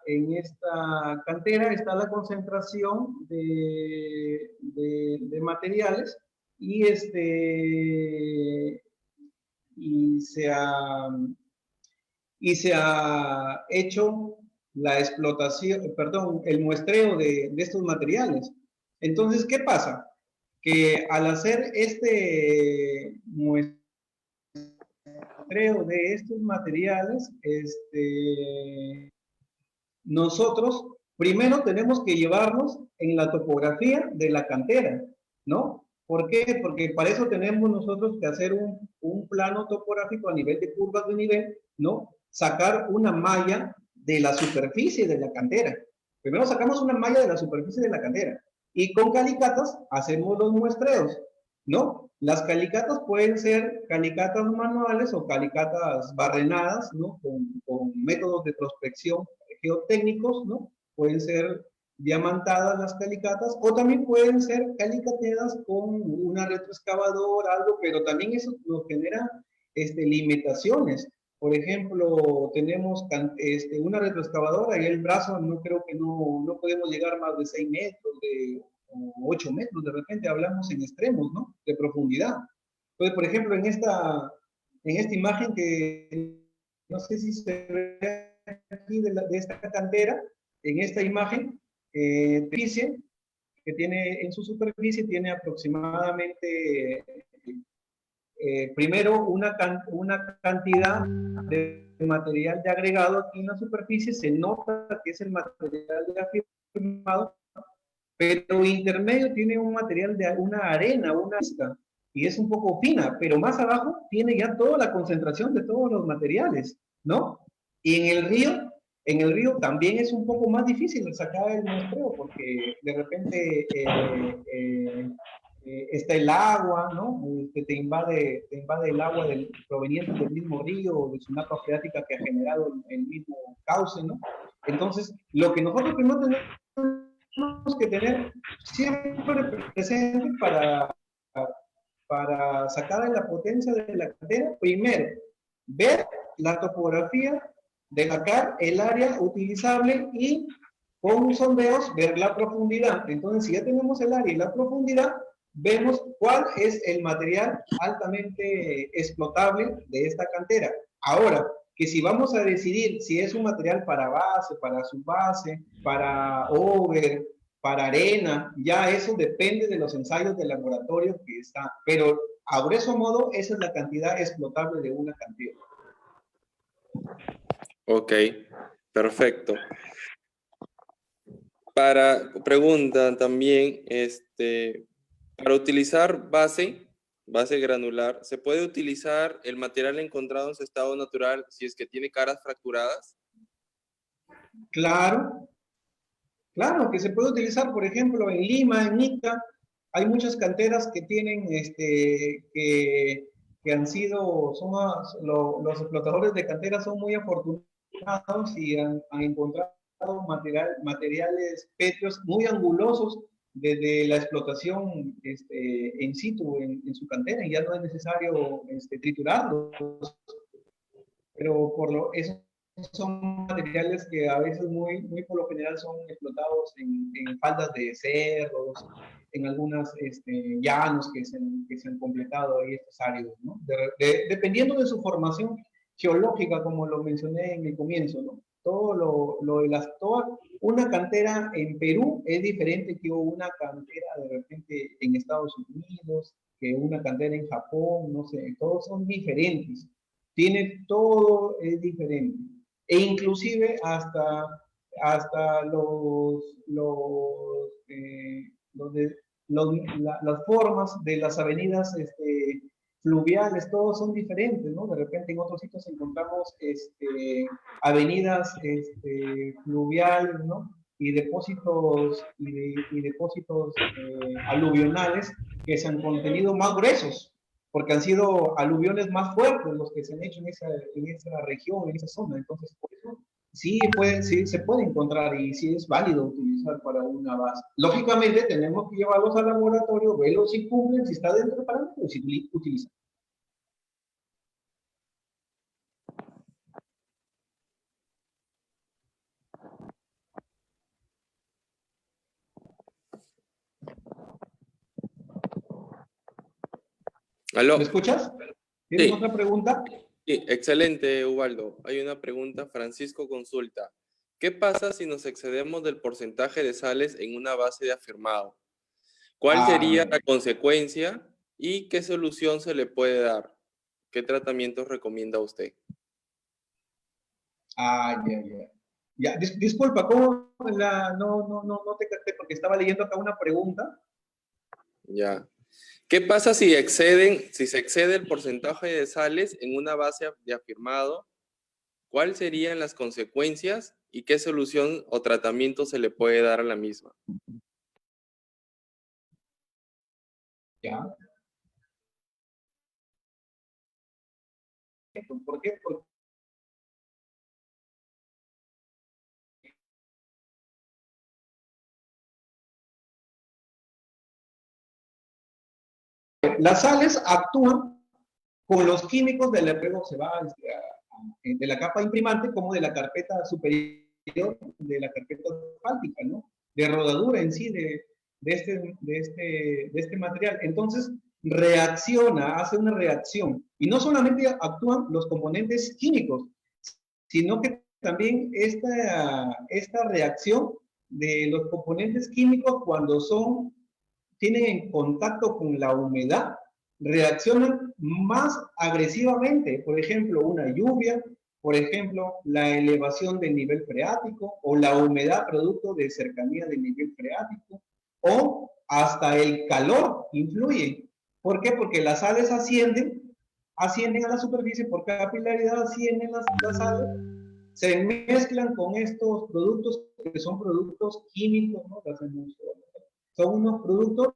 cantera está la concentración de materiales y se ha hecho la explotación, perdón, el muestreo de estos materiales. Entonces, ¿qué pasa? Que al hacer este muestreo de estos materiales, nosotros primero tenemos que llevarnos en la topografía de la cantera, ¿no? ¿Por qué? Porque para eso tenemos nosotros que hacer un plano topográfico a nivel de curvas de nivel, ¿no? Sacar una malla de la superficie de la cantera. Primero sacamos una malla de la superficie de la cantera y con calicatas hacemos los muestreos, ¿no? Las calicatas pueden ser calicatas manuales o calicatas barrenadas, ¿no? Con métodos de prospección geotécnicos, ¿no? Pueden ser diamantadas las calicatas o también pueden ser calicateadas con una retroexcavadora, algo, pero también eso nos genera limitaciones. Por ejemplo, tenemos una retroexcavadora y el brazo no creo que no podemos llegar más de 6 metros, o 8 metros, de repente hablamos en extremos, ¿no? De profundidad. Entonces, por ejemplo, en esta imagen que no sé si se ve aquí de esta cantera, en esta imagen, dice que tiene en su superficie tiene aproximadamente, primero, una cantidad de material de agregado aquí en la superficie. Se nota que es el material de afirmado, pero intermedio tiene un material de una arena, una mezcla, y es un poco fina, pero más abajo tiene ya toda la concentración de todos los materiales, ¿no? Y en el río también es un poco más difícil sacar el muestreo, porque de repente está el agua, ¿no? Te invade el agua proveniente del mismo río o de su napa freática que ha generado el mismo cauce, ¿no? Entonces, lo que nosotros primero tenemos que tener siempre presente para sacar la potencia de la cantera, primero, ver la topografía, destacar el área utilizable y con sondeos ver la profundidad. Entonces, si ya tenemos el área y la profundidad, vemos cuál es el material altamente explotable de esta cantera. Ahora, que si vamos a decidir si es un material para base, para subbase, para over, para arena, ya eso depende de los ensayos de laboratorio que está. Pero a grueso modo, esa es la cantidad explotable de una cantera. Ok, perfecto. Preguntan también, para utilizar base granular, ¿se puede utilizar el material encontrado en su estado natural si es que tiene caras fracturadas? Claro, claro que se puede utilizar, por ejemplo, en Lima, en Ica, hay muchas canteras que tienen, que han sido, los explotadores de canteras son muy afortunados y han encontrado materiales pétreos muy angulosos desde la explotación en situ, en su cantera, y ya no es necesario triturarlos, pero esos son materiales que a veces muy por lo general son explotados en faldas de cerros, en algunas llanos que se han completado ahí estos áridos, ¿no? Dependiendo de su formación geológica, como lo mencioné en el comienzo, ¿no? Todo toda una cantera en Perú es diferente que una cantera de repente en Estados Unidos, que una cantera en Japón, no sé, todos son diferentes. Todo es diferente. E inclusive hasta las formas de las avenidas fluviales, todos son diferentes, ¿no? De repente en otros sitios encontramos avenidas fluviales, ¿no? Y depósitos, depósitos aluvionales que se han contenido más gruesos, porque han sido aluviones más fuertes los que se han hecho en esa región, en esa zona. Entonces, por eso sí se puede encontrar y sí es válido utilizar para una base. Lógicamente, tenemos que llevarlos al laboratorio, verlos si cumplen, si está dentro de parámetros, y utilizar. ¿Aló? ¿Me escuchas? ¿Tienes Sí. otra pregunta? Sí, excelente, Ubaldo. Hay una pregunta, Francisco consulta. ¿Qué pasa si nos excedemos del porcentaje de sales en una base de afirmado? ¿Cuál sería la consecuencia y qué solución se le puede dar? ¿Qué tratamientos recomienda usted? Ya, disculpa, ¿cómo no te capté porque estaba leyendo acá una pregunta? Ya. ¿Qué pasa si se excede el porcentaje de sales en una base de afirmado? ¿Cuáles serían las consecuencias y qué solución o tratamiento se le puede dar a la misma? Ya. ¿Por qué? Porque las sales actúan con los químicos del apego, se va de la capa imprimante como de la carpeta superior de la carpeta asfáltica, ¿no? De rodadura en sí de este material. Entonces, hace una reacción. Y no solamente actúan los componentes químicos, sino que también esta reacción de los componentes químicos cuando tienen en contacto con la humedad, reaccionan más agresivamente. Por ejemplo, una lluvia, por ejemplo, la elevación del nivel freático o la humedad producto de cercanía del nivel freático o hasta el calor influye. ¿Por qué? Porque las sales ascienden a la superficie por capilaridad, ascienden las sales, se mezclan con estos productos que son productos químicos, ¿no? Son unos productos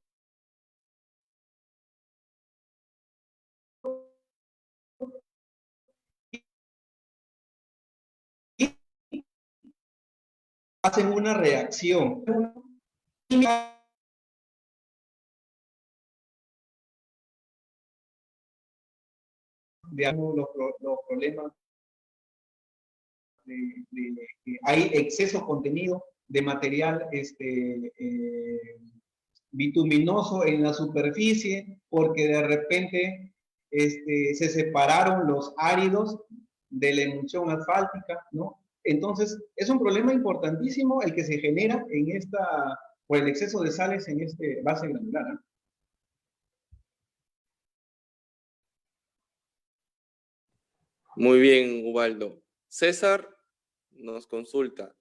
que hacen una reacción química de los problemas de que hay exceso contenido de material bituminoso en la superficie, porque de repente se separaron los áridos de la emulsión asfáltica, ¿no? Entonces, es un problema importantísimo el que se genera por el exceso de sales en este base granular, ¿eh? Muy bien, Ubaldo. César nos consulta.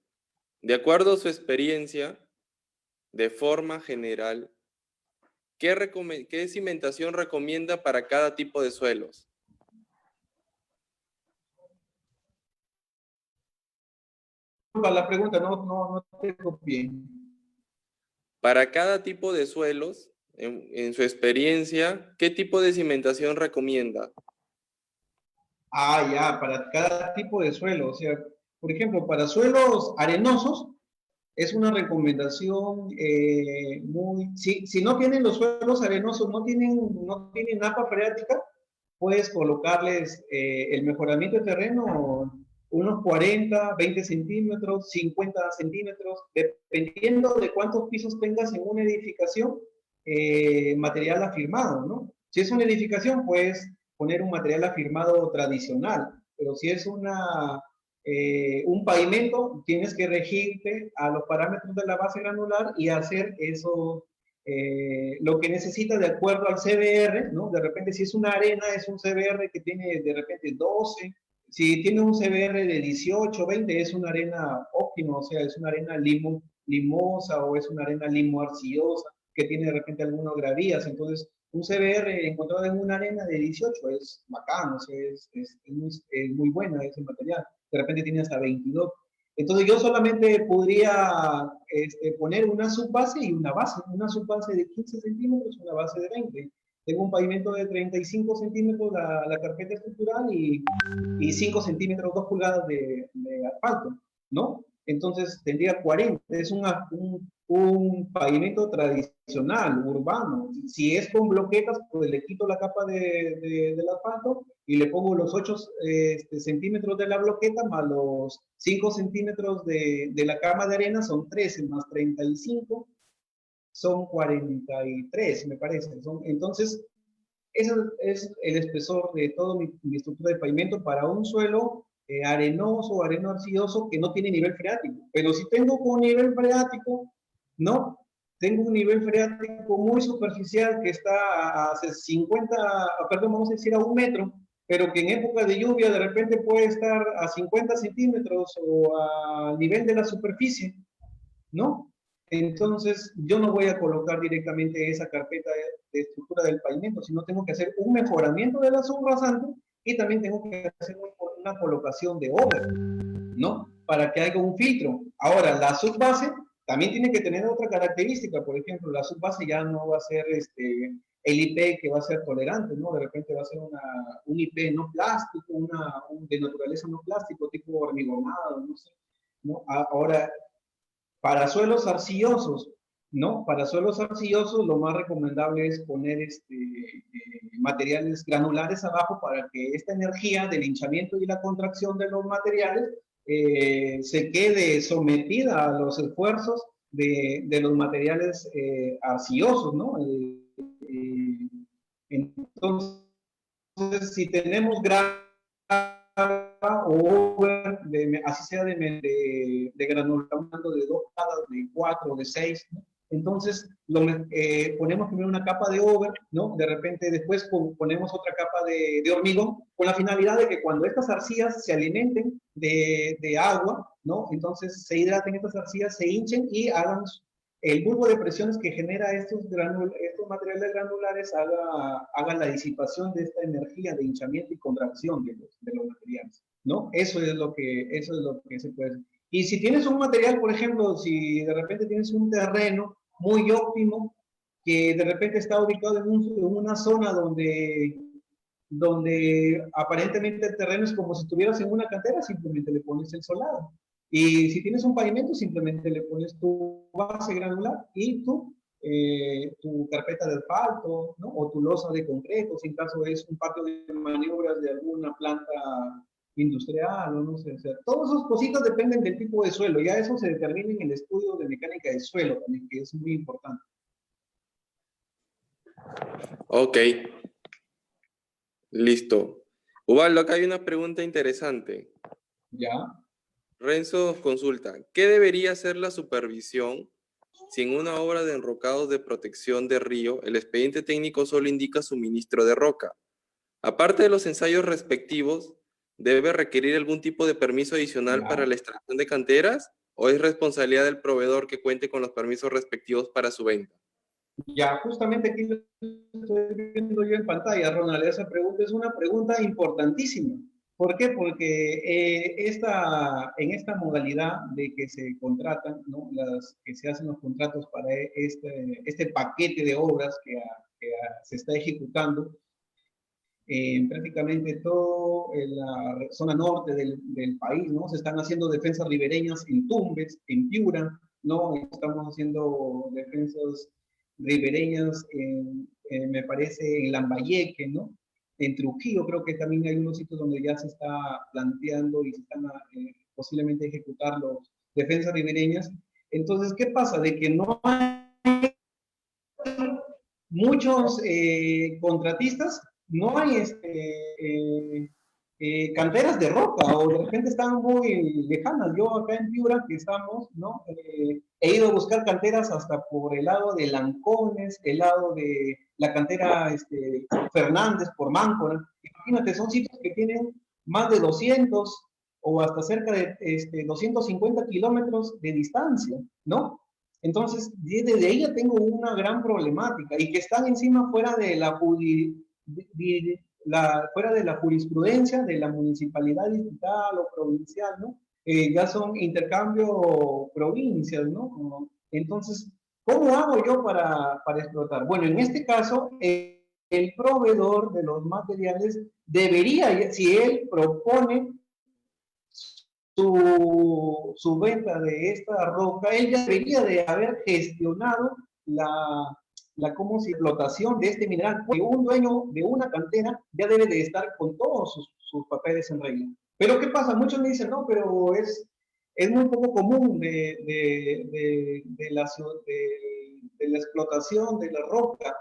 De acuerdo a su experiencia, de forma general, ¿qué cimentación recomienda para cada tipo de suelos? La pregunta no te copié. Para cada tipo de suelos, en su experiencia, ¿qué tipo de cimentación recomienda? Ah, ya, para cada tipo de suelo. O sea, por ejemplo, para suelos arenosos, es una recomendación si no tienen los suelos arenosos, no tienen napa freática, puedes colocarles el mejoramiento de terreno unos 40, 20 centímetros, 50 centímetros, dependiendo de cuántos pisos tengas en una edificación, material afirmado, ¿no? Si es una edificación, puedes poner un material afirmado tradicional, pero si es un pavimento, tienes que regirte a los parámetros de la base granular y hacer eso, lo que necesita de acuerdo al CBR, ¿no? De repente, si es una arena, es un CBR que tiene de repente 12, si tiene un CBR de 18, 20, es una arena óptima, o sea, es una arena limosa o es una arena limo-arcillosa que tiene de repente algunas gravías. Entonces, un CBR encontrado en una arena de 18 es bacán, o sea, es muy buena ese material. De repente tiene hasta 22. Entonces yo solamente podría poner una subbase y una base de 15 centímetros, una base de 20. Tengo un pavimento de 35 centímetros la carpeta estructural y 5 centímetros, 2 pulgadas de asfalto, ¿no? Entonces tendría 40, es un pavimento tradicional, urbano. Si es con bloquetas, pues le quito la capa del asfalto y le pongo los 8 centímetros de la bloqueta más los 5 centímetros de la cama de arena, son 13 más 35, son 43, me parece. Entonces, ese es el espesor de toda mi estructura de pavimento para un suelo arenoso o areno-arcilloso que no tiene nivel freático. Pero si tengo un nivel freático, no, tengo un nivel freático muy superficial que está a 50, perdón, vamos a decir a 1 metro, pero que en época de lluvia de repente puede estar a 50 centímetros o a nivel de la superficie, ¿no? Entonces, yo no voy a colocar directamente esa carpeta de estructura del pavimento, sino tengo que hacer un mejoramiento de la subrasante y también tengo que hacer una colocación de over, ¿no? Para que haya un filtro. Ahora, la subbase también tiene que tener otra característica. Por ejemplo, la subbase ya no va a ser el IP que va a ser tolerante, ¿no? De repente va a ser un IP no plástico, de naturaleza no plástico, tipo hormigonado, no sé, ¿no? Ahora, para suelos arcillosos, ¿no? Para suelos arcillosos lo más recomendable es poner materiales granulares abajo para que esta energía del hinchamiento y la contracción de los materiales se quede sometida a los esfuerzos de los materiales arcillosos, ¿no? Entonces, si tenemos grava o over, así sea de granular, hablando de 2 capas, de 4, de 6, ¿no? Entonces, ponemos primero una capa de over, ¿no? De repente después ponemos otra capa de hormigón, con la finalidad de que cuando estas arcillas se alimenten de agua, ¿no? Entonces se hidraten estas arcillas, se hinchen y hagan el bulbo de presiones que genera estos materiales granulares, haga la disipación de esta energía de hinchamiento y contracción de los materiales, ¿no? Eso es lo que se puede hacer. Y si tienes un material, por ejemplo, si de repente tienes un terreno muy óptimo, que de repente está ubicado en una zona donde aparentemente el terreno es como si estuvieras en una cantera, simplemente le pones el solado. Y si tienes un pavimento, simplemente le pones tu base granular y tu carpeta de asfalto, ¿no? O tu losa de concreto, si en caso es un patio de maniobras de alguna planta industrial, o no sé, o sea, todas esas cositas dependen del tipo de suelo, ya eso se determina en el estudio de mecánica de suelo también, que es muy importante. Ok. Listo. Ubaldo, acá hay una pregunta interesante. Ya. Renzo nos consulta, ¿qué debería hacer la supervisión si en una obra de enrocados de protección de río el expediente técnico solo indica suministro de roca? Aparte de los ensayos respectivos, ¿debe requerir algún tipo de permiso adicional para la extracción de canteras o es responsabilidad del proveedor que cuente con los permisos respectivos para su venta? Ya, justamente aquí lo estoy viendo yo en pantalla, Ronald, esa pregunta es una pregunta importantísima. ¿Por qué? Porque en esta modalidad de que se contratan, ¿no? Que se hacen los contratos para este paquete de obras que se está ejecutando, prácticamente todo en la zona norte del país, ¿no? Se están haciendo defensas ribereñas en Tumbes, en Piura, ¿no? Estamos haciendo defensas ribereñas me parece, en Lambayeque, ¿no? En Trujillo creo que también hay unos sitios donde ya se está planteando y se están posiblemente ejecutar los defensas ribereñas. Entonces, ¿qué pasa? De que no hay muchos contratistas, no hay canteras de roca, o de repente están muy lejanas. Yo acá en Piura, que estamos, ¿no? He ido a buscar canteras hasta por el lado de Lancones, el lado de la cantera Fernández, por Máncora. Imagínate, son sitios que tienen más de 200 o hasta cerca de 250 kilómetros de distancia, ¿no? Entonces, desde ahí ya tengo una gran problemática y que están encima fuera de fuera de la jurisprudencia de la municipalidad distrital o provincial, ¿no? Ya son intercambio provincias, ¿no? Entonces, ¿cómo hago yo para explotar? Bueno, en este caso, el proveedor de los materiales debería, si él propone su venta de esta roca, él ya debería de haber gestionado la explotación de este mineral, porque un dueño de una cantera ya debe de estar con todos sus papeles en regla. Pero ¿qué pasa? Muchos me dicen, no, pero es muy poco común de la explotación de la roca,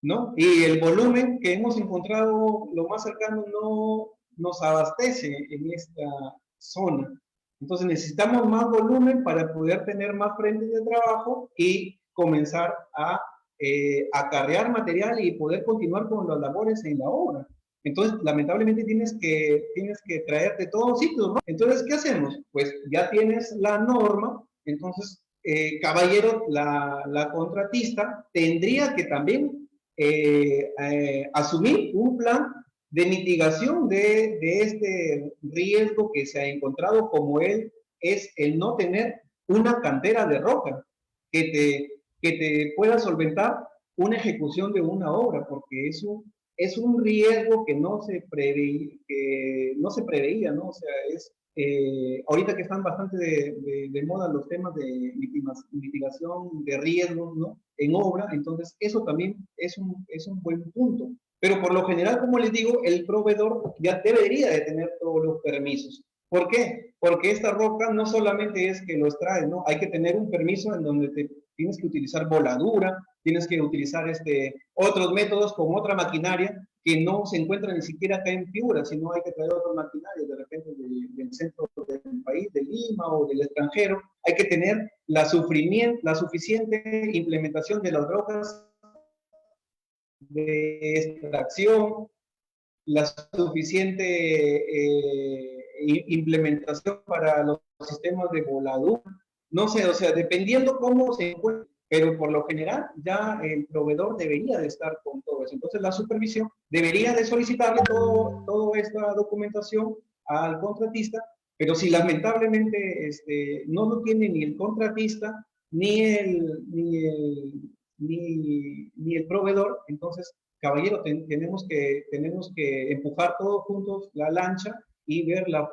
¿no? Y el volumen que hemos encontrado, lo más cercano, no nos abastece en esta zona. Entonces necesitamos más volumen para poder tener más frentes de trabajo y comenzar a acarrear material y poder continuar con las labores en la obra. Entonces, lamentablemente tienes que traerte todos los sitios, ¿no? Entonces, ¿qué hacemos? Pues ya tienes la norma, entonces, caballero, la contratista tendría que también asumir un plan de mitigación de este riesgo que se ha encontrado, como es el no tener una cantera de roca que te pueda solventar una ejecución de una obra, porque eso es un riesgo que no se preveía, ¿no? O sea, ahorita que están bastante de moda los temas de mitigación de riesgos, ¿no? En obra, entonces eso también es un buen punto. Pero por lo general, como les digo, el proveedor ya debería de tener todos los permisos. ¿Por qué? Porque esta roca no solamente es que lo extrae, ¿no? Hay que tener un permiso en donde tienes que utilizar voladura, tienes que utilizar otros métodos con otra maquinaria que no se encuentra ni siquiera acá en Piura, sino hay que traer otros maquinarios de repente del centro del país, de Lima o del extranjero. Hay que tener la suficiente implementación de las drogas de extracción, la suficiente implementación para los sistemas de voladura. No sé, o sea, dependiendo cómo se encuentre, pero por lo general ya el proveedor debería de estar con todo eso. Entonces la supervisión debería de solicitarle toda esta documentación al contratista, pero si lamentablemente no lo tiene ni el contratista, ni el proveedor, entonces, caballero, tenemos que empujar todos juntos la lancha y ver la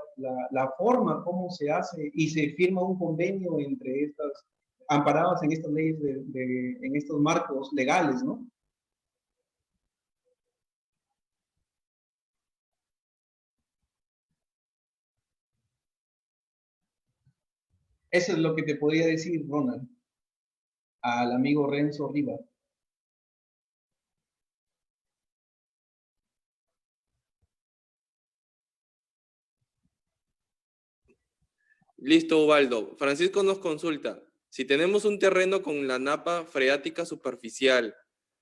forma cómo se hace y se firma un convenio entre estas, amparadas en estas leyes, en estos marcos legales, ¿no? Eso es lo que te podría decir, Ronald, al amigo Renzo Rivas. Listo, Ubaldo. Francisco nos consulta. Si tenemos un terreno con la napa freática superficial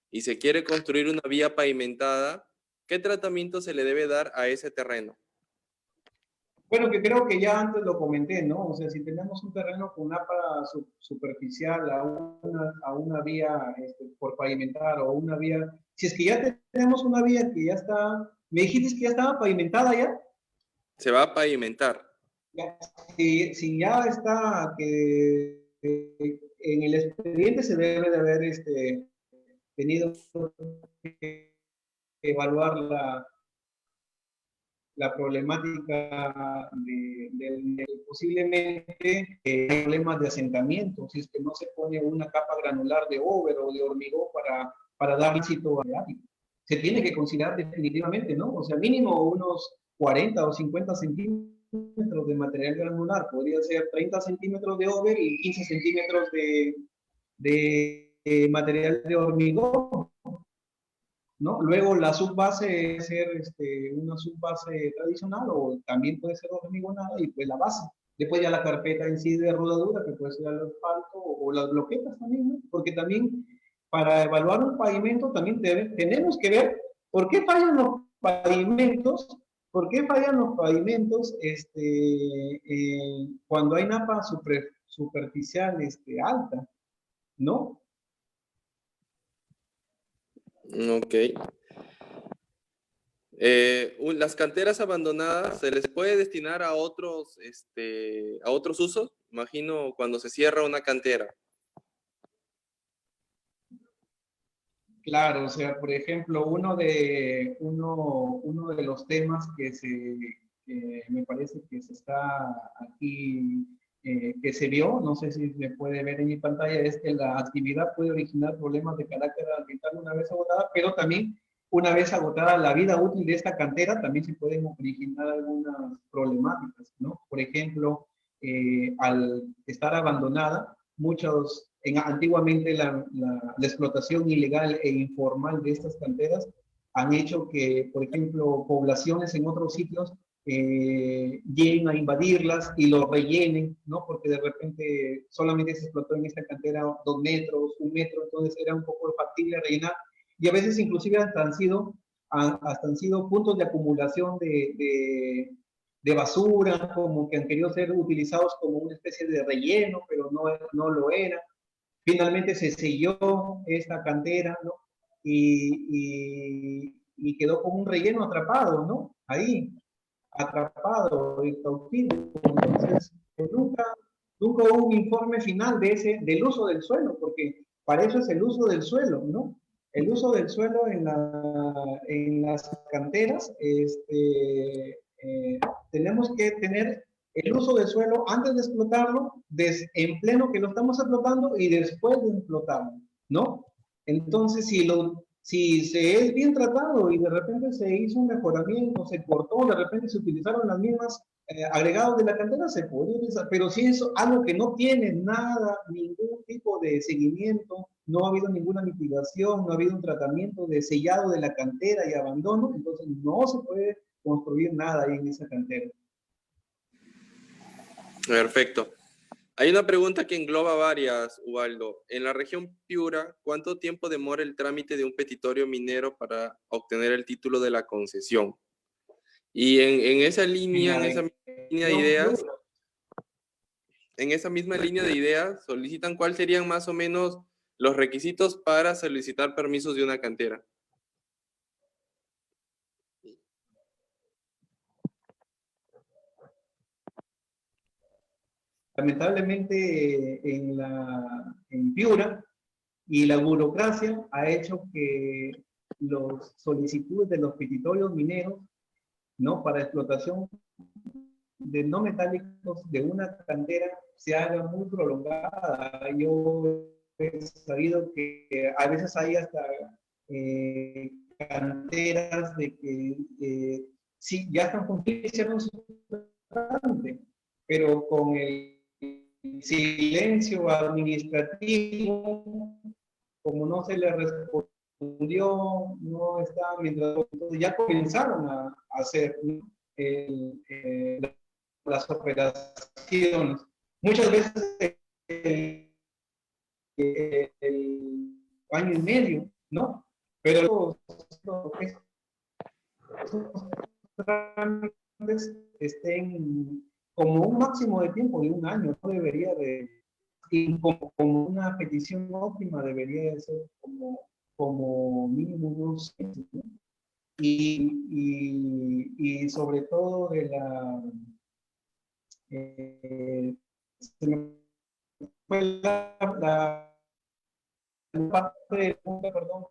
y se quiere construir una vía pavimentada, ¿qué tratamiento se le debe dar a ese terreno? Bueno, que creo que ya antes lo comenté, ¿no? O sea, si tenemos un terreno con napa superficial a una vía por pavimentar o una vía, si es que ya tenemos una vía que ya está, me dijiste que ya estaba pavimentada ya. Se va a pavimentar. Si ya está, que en el expediente se debe de haber tenido que evaluar la problemática de posiblemente problemas de asentamiento, si es que no se pone una capa granular de over o de hormigón para dar éxito al ático. Se tiene que considerar definitivamente, ¿no? O sea, mínimo unos 40 o 50 centímetros de material granular, podría ser 30 centímetros de over y 15 centímetros de material de hormigón, ¿no? Luego la subbase debe ser una subbase tradicional o también puede ser hormigonada y pues la base. Después ya la carpeta en sí de rodadura, que puede ser el asfalto o las bloquetas también, ¿no? Porque también para evaluar un pavimento también tenemos que ver por qué fallan los pavimentos. ¿Por qué fallan los pavimentos cuando hay napa superficial alta? ¿No? Ok. Las canteras abandonadas, ¿se les puede destinar a otros usos? Imagino cuando se cierra una cantera. Claro, o sea, por ejemplo, uno de los temas que me parece que se está aquí, que se vio, no sé si se puede ver en mi pantalla, es que la actividad puede originar problemas de carácter ambiental una vez agotada, pero también una vez agotada la vida útil de esta cantera, también se pueden originar algunas problemáticas, ¿no? Por ejemplo, al estar abandonada, antiguamente la explotación ilegal e informal de estas canteras han hecho que, por ejemplo, poblaciones en otros sitios lleguen a invadirlas y lo rellenen, ¿no? Porque de repente solamente se explotó en esta cantera 2 metros, 1 metro, entonces era un poco factible rellenar. Y a veces inclusive hasta han sido puntos de acumulación de basura, como que han querido ser utilizados como una especie de relleno, pero no lo era. Finalmente se selló esta cantera, ¿no? Y quedó como un relleno atrapado, ¿no? Ahí, atrapado y cautivo. Entonces, nunca hubo un informe final del uso del suelo, porque para eso es el uso del suelo, ¿no? El uso del suelo en las canteras, tenemos que tener el uso del suelo antes de explotarlo, en pleno que lo estamos explotando y después de explotarlo, ¿no? Entonces, si se es bien tratado y de repente se hizo un mejoramiento, se cortó, de repente se utilizaron las mismas agregados de la cantera, se podría utilizar, pero si es algo que no tiene nada, ningún tipo de seguimiento, no ha habido ninguna mitigación, no ha habido un tratamiento de sellado de la cantera y abandono, entonces no se puede construir nada ahí en esa cantera. Perfecto. Hay una pregunta que engloba varias, Ubaldo. En la región Piura, ¿cuánto tiempo demora el trámite de un petitorio minero para obtener el título de la concesión? Y en esa línea, en esa línea de ideas, en esa misma línea de ideas, solicitan cuáles serían más o menos los requisitos para solicitar permisos de una cantera. Lamentablemente en Piura y la burocracia ha hecho que las solicitudes de los petitorios mineros, ¿no?, para explotación de no metálicos de una cantera se haga muy prolongada. Yo he sabido que a veces hay hasta canteras de que sí, ya están cumpliendo su trámite, pero con el silencio administrativo, como no se le respondió, no está, mientras ya comenzaron a hacer, ¿no?, las operaciones. Muchas veces el año y medio, ¿no? Pero esos trámites estén como un máximo de tiempo de un año, no debería de, y como una petición óptima debería de ser como mínimo unos 6 meses, ¿no? Y sobre todo de se me fue la parte del punto, perdón.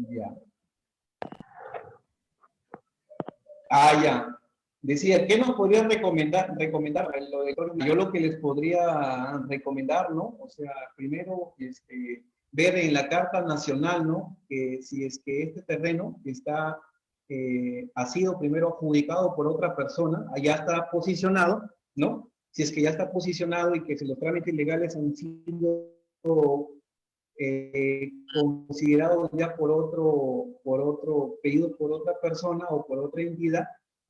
Ya. Ya. Decía, ¿qué nos podría recomendar? Yo lo que les podría recomendar, ¿no? O sea, primero, ver en la Carta Nacional, ¿no?, que si es que este terreno está, ha sido primero adjudicado por otra persona, allá está posicionado, ¿no? Si es que ya está posicionado y que si los trámites legales han sido considerados ya por otro, pedido por otra persona o por otra entidad,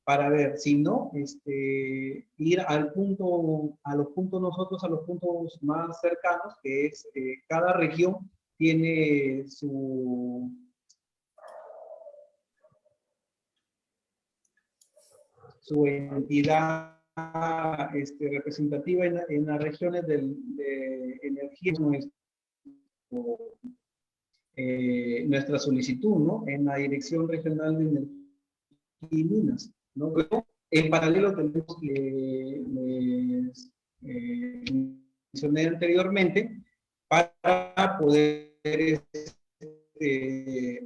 para ver, si no, ir al punto, a los puntos más cercanos, que es cada región tiene su entidad representativa en las regiones de energía, nuestra solicitud, ¿no?, en la Dirección Regional de Energía y Minas, ¿no? Pero en paralelo tenemos que mencioné anteriormente para poder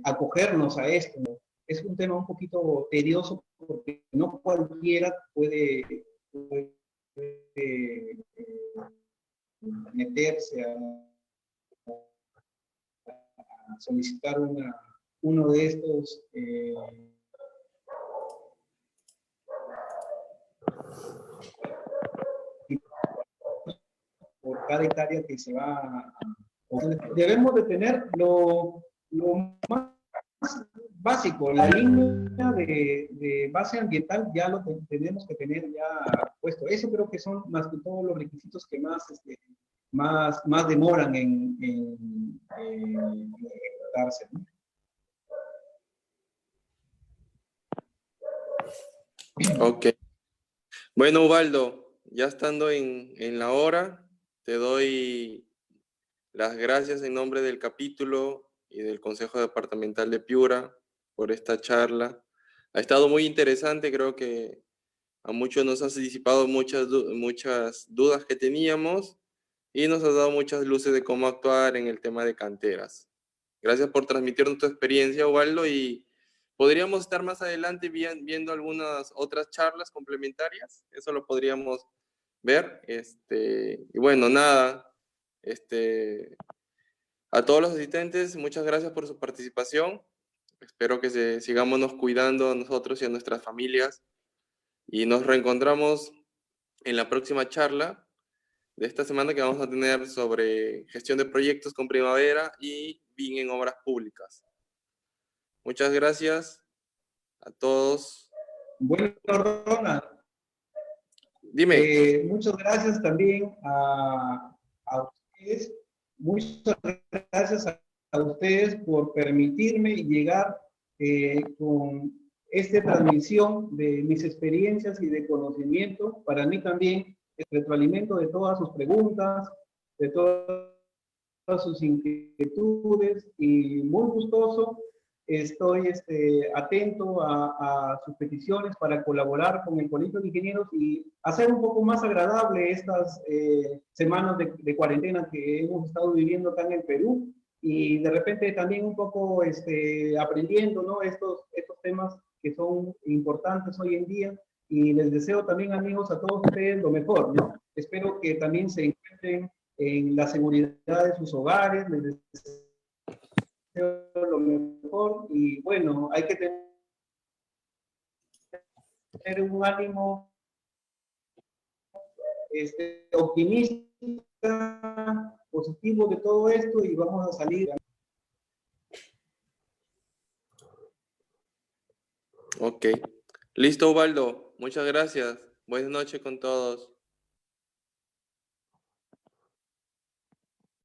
acogernos a esto, ¿no? Es un tema un poquito tedioso porque no cualquiera puede meterse a solicitar uno de estos por cada hectárea que se va a... Debemos de tener lo más básico, la línea de base ambiental ya lo tenemos que tener ya puesto. Eso creo que son más que todos los requisitos que más demoran en ejecutarse, ¿no? Ok. Bueno, Ubaldo, ya estando en la hora, te doy las gracias en nombre del capítulo y del Consejo Departamental de Piura por esta charla. Ha estado muy interesante, creo que a muchos nos has disipado muchas dudas que teníamos y nos has dado muchas luces de cómo actuar en el tema de canteras. Gracias por transmitirnos tu experiencia, Ubaldo, y podríamos estar más adelante viendo algunas otras charlas complementarias. Eso lo podríamos ver. Y bueno, nada, A todos los asistentes, muchas gracias por su participación. Espero que sigámonos cuidando a nosotros y a nuestras familias. Y nos reencontramos en la próxima charla de esta semana que vamos a tener sobre gestión de proyectos con Primavera y BIM en obras públicas. Muchas gracias a todos. Bueno, Ronald, Dime. muchas gracias también a ustedes. Muchas gracias a ustedes por permitirme llegar con esta transmisión de mis experiencias y de conocimiento. Para mí también el retroalimento de todas sus preguntas, de todas sus inquietudes, y muy gustoso. Estoy atento a sus peticiones para colaborar con el Colegio de Ingenieros y hacer un poco más agradable estas semanas de cuarentena que hemos estado viviendo acá en el Perú, y de repente también un poco aprendiendo, ¿no? estos temas que son importantes hoy en día, y les deseo también, amigos, a todos ustedes lo mejor, ¿no? Espero que también se encuentren en la seguridad de sus hogares. Les deseo lo mejor, y bueno, hay que tener un ánimo optimista, positivo de todo esto, y vamos a salir. Ok. Listo, Ubaldo. Muchas gracias. Buenas noches con todos.